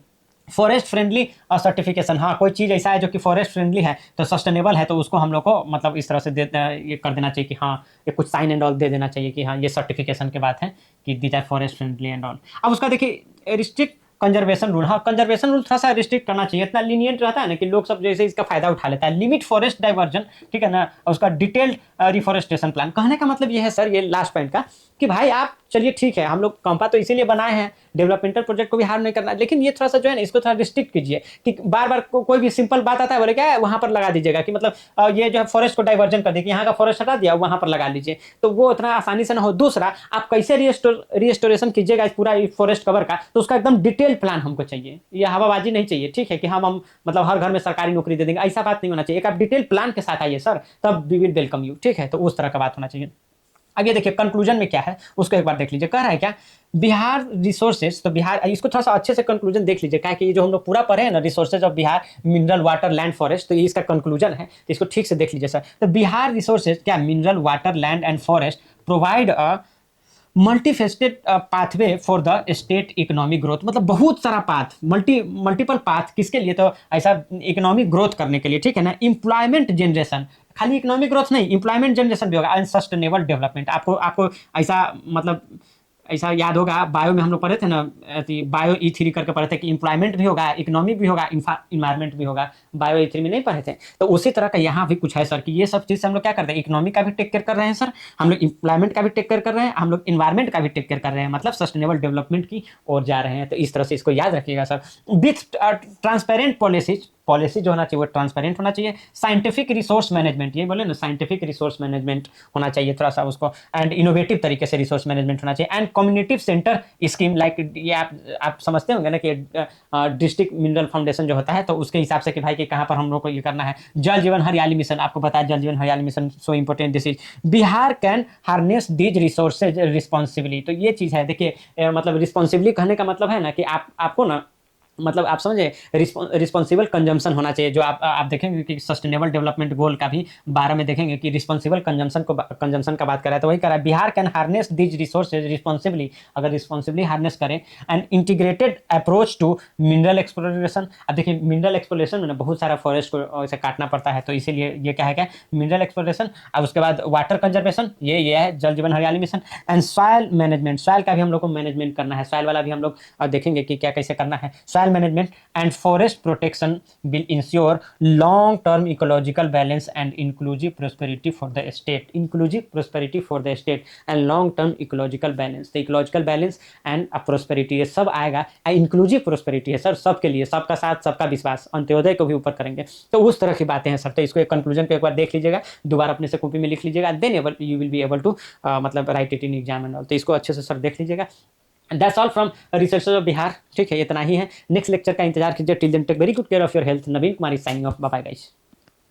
फॉरेस्ट फ्रेंडली सर्टिफिकेशन, हाँ कोई चीज़ ऐसा है जो कि फॉरेस्ट फ्रेंडली है तो सस्टेनेबल है, तो उसको हम लोग को मतलब इस तरह से ये कर देना चाहिए कि हाँ ये कुछ साइन एंड ऑल दे देना चाहिए कि हाँ ये सर्टिफिकेशन के बात है कि these are forest friendly and all. अब उसका देखिए रिस्ट्रिक्ट कंजर्वेशन रूल, हाँ कंजर्वेशन रूल थोड़ा सा रिस्ट्रिक्ट करना चाहिए, इतना लीनियंट रहता है ना कि लोग सब जैसे इसका फायदा उठा लेता है। लिमिट फॉरेस्ट डाइवर्जन, ठीक है ना, और उसका डिटेल्ड रिफॉरेस्टेशन प्लान। कहने का मतलब ये है सर, ये लास्ट पॉइंट का, कि भाई आप चलिए ठीक है, हम लोग कंपा तो इसीलिए बनाए हैं, डेवलपमेंटल प्रोजेक्ट को भी हार्म नहीं करना, लेकिन ये थोड़ा-सा जो है ना इसको थोड़ा रिस्ट्रिक्ट कीजिए कि बार-बार कोई भी सिंपल बात आता है बोले क्या वहाँ पर लगा दीजिएगा कि मतलब ये जो है फॉरेस्ट को डाइवर्जन कर दिया कि यहाँ का फॉरेस्ट हटा दिया, वहाँ पर लगा लीजिए। तो वो उतना आसानी से ना हो। दूसरा, आप कैसे रिस्टोरेशन कीजिएगा इस पूरा फॉरेस्ट कवर का, तो उसका एकदम डिटेल प्लान हमको चाहिए। ये हवाबाजी नहीं चाहिए, ठीक है, कि हम मतलब हर घर में सरकारी नौकरी दे देंगे, ऐसा बात नहीं होना चाहिए। एक आप डिटेल प्लान के साथ आइए सर, तब वी विल वेलकम यू, ठीक है। तो उस तरह का बात होना चाहिए। आगे देखिए कंक्लूजन में क्या है उसको एक बार देख लीजिए। कह रहा है क्या, बिहार रिसोर्सेज, तो बिहार, इसको थोड़ा सा अच्छे से कंक्लूजन देख लीजिए, क्या कि ये जो हम लोग पूरा पढ़े हैं ना, resources of Bihar, mineral water land forest, तो ये इसका कंक्लूजन है, तो इसको ठीक से देख लीजिए सर। तो बिहार रिसोर्सेज क्या, mineral water land and forest provide a multifaceted pathway for the state economic growth, मतलब बहुत सारा पाथ, मल्टीपल पाथ, किसके लिए, तो ऐसा इकोनॉमिक ग्रोथ करने के लिए, ठीक है ना। एम्प्लॉयमेंट जनरेशन, खाली इकोनॉमिक ग्रोथ नहीं, एम्प्लॉयमेंट जनरेशन भी होगा, एंड सस्टेनेबल डेवलपमेंट। आपको आपको ऐसा मतलब ऐसा याद होगा, बायो में हम लोग पढ़े थे ना, बायो ई3 करके पढ़े थे कि एम्प्लॉयमेंट भी होगा, इकोनॉमिक भी होगा, इन्वायरमेंट भी होगा। बायो ई3 में नहीं पढ़े थे, तो उसी तरह का यहाँ भी कुछ है सर, कि ये सब चीज़ से हम लोग क्या करते हैं, इकोनॉमिक का भी टेक केयर कर रहे हैं सर, हम लोग एम्प्लॉयमेंट का भी टेक केयर कर रहे हैं, हम लोग इन्वायरमेंट का भी टेक केयर कर रहे हैं, मतलब सस्टेनेबल डेवलपमेंट की ओर जा रहे हैं। तो इस तरह से इसको याद रखिएगा सर। विथ ट्रांसपेरेंट पॉलिसी जो होना चाहिए वो ट्रांसपेरेंट होना चाहिए। साइंटिफिक रिसोर्स मैनेजमेंट, ये बोले ना, साइंटिफिक रिसोर्स मैनेजमेंट होना चाहिए थोड़ा सा उसको, एंड इनोवेटिव तरीके से रिसोर्स मैनेजमेंट होना चाहिए। And community centre scheme, like ये आप समझते होंगे ना कि डिस्ट्रिक्ट मिनरल फाउंडेशन जो होता है, तो उसके हिसाब से कि भाई कि कहाँ पर हम लोग को ये करना है। जल जीवन हरियाली मिशन, आपको बताया जल Jeevan Hariyali mission so important this is. Bihar can harness these resources responsibly, तो ये चीज़ है। देखिए मतलब रिस्पॉन्सिबली कहने का मतलब है ना कि आपको ना, मतलब आप समझे, रिस्पॉन्सिबल कंजम्पशन होना चाहिए। जो आप देखेंगे कि सस्टेनेबल डेवलपमेंट गोल का भी 12 में देखेंगे कि रिस्पॉन्सिबल कंजम्पशन का बात कर रहा है, तो वही कर रहा है, Bihar can harness these resources responsibly, अगर रिस्पॉन्सिबली हार्नेस करें। And integrated approach to mineral exploration, अब देखिए मिनरल एक्सप्लोरेशन में ना बहुत सारा फॉरेस्ट को ऐसे काटना पड़ता है, तो इसीलिए ये क्या है, क्या मिनरल एक्सप्लोरेशन। अब उसके बाद वाटर कंजर्वेशन, ये है जल Jeevan Hariyali mission. And soil management, soil का भी हम लोग को मैनेजमेंट करना है, सॉइल वाला भी हम लोग देखेंगे कि क्या कैसे करना है। Soil management and forest protection will ensure long term ecological balance and inclusive prosperity for the state, inclusive prosperity for the state and long term ecological balance. तो इकोलॉजिकल बैलेंस एंड प्रोस्पेरिटी ये सब आएगा। Inclusive prosperity है sir, सबके लिए, सबका साथ सबका विश्वास, अंत्योदय को भी ऊपर करेंगे। तो उस तरह की बातें हैं सर। तो इसको एक कंक्लूजन को एक बार देख लीजिएगा, दोबारा अपने से कॉपी में लिख लीजिएगा, then you will be able to मतलब write it in exam and all. तो इसको अच्छे से सर देख लीजिएगा। That's all from researchers of Bihar, ठीक है, इतना ही है। नेक्स्ट लेक्चर का इंतजार कीजिए। Till then take very good care of your health. Naveen Kumar signing off, bye bye guys.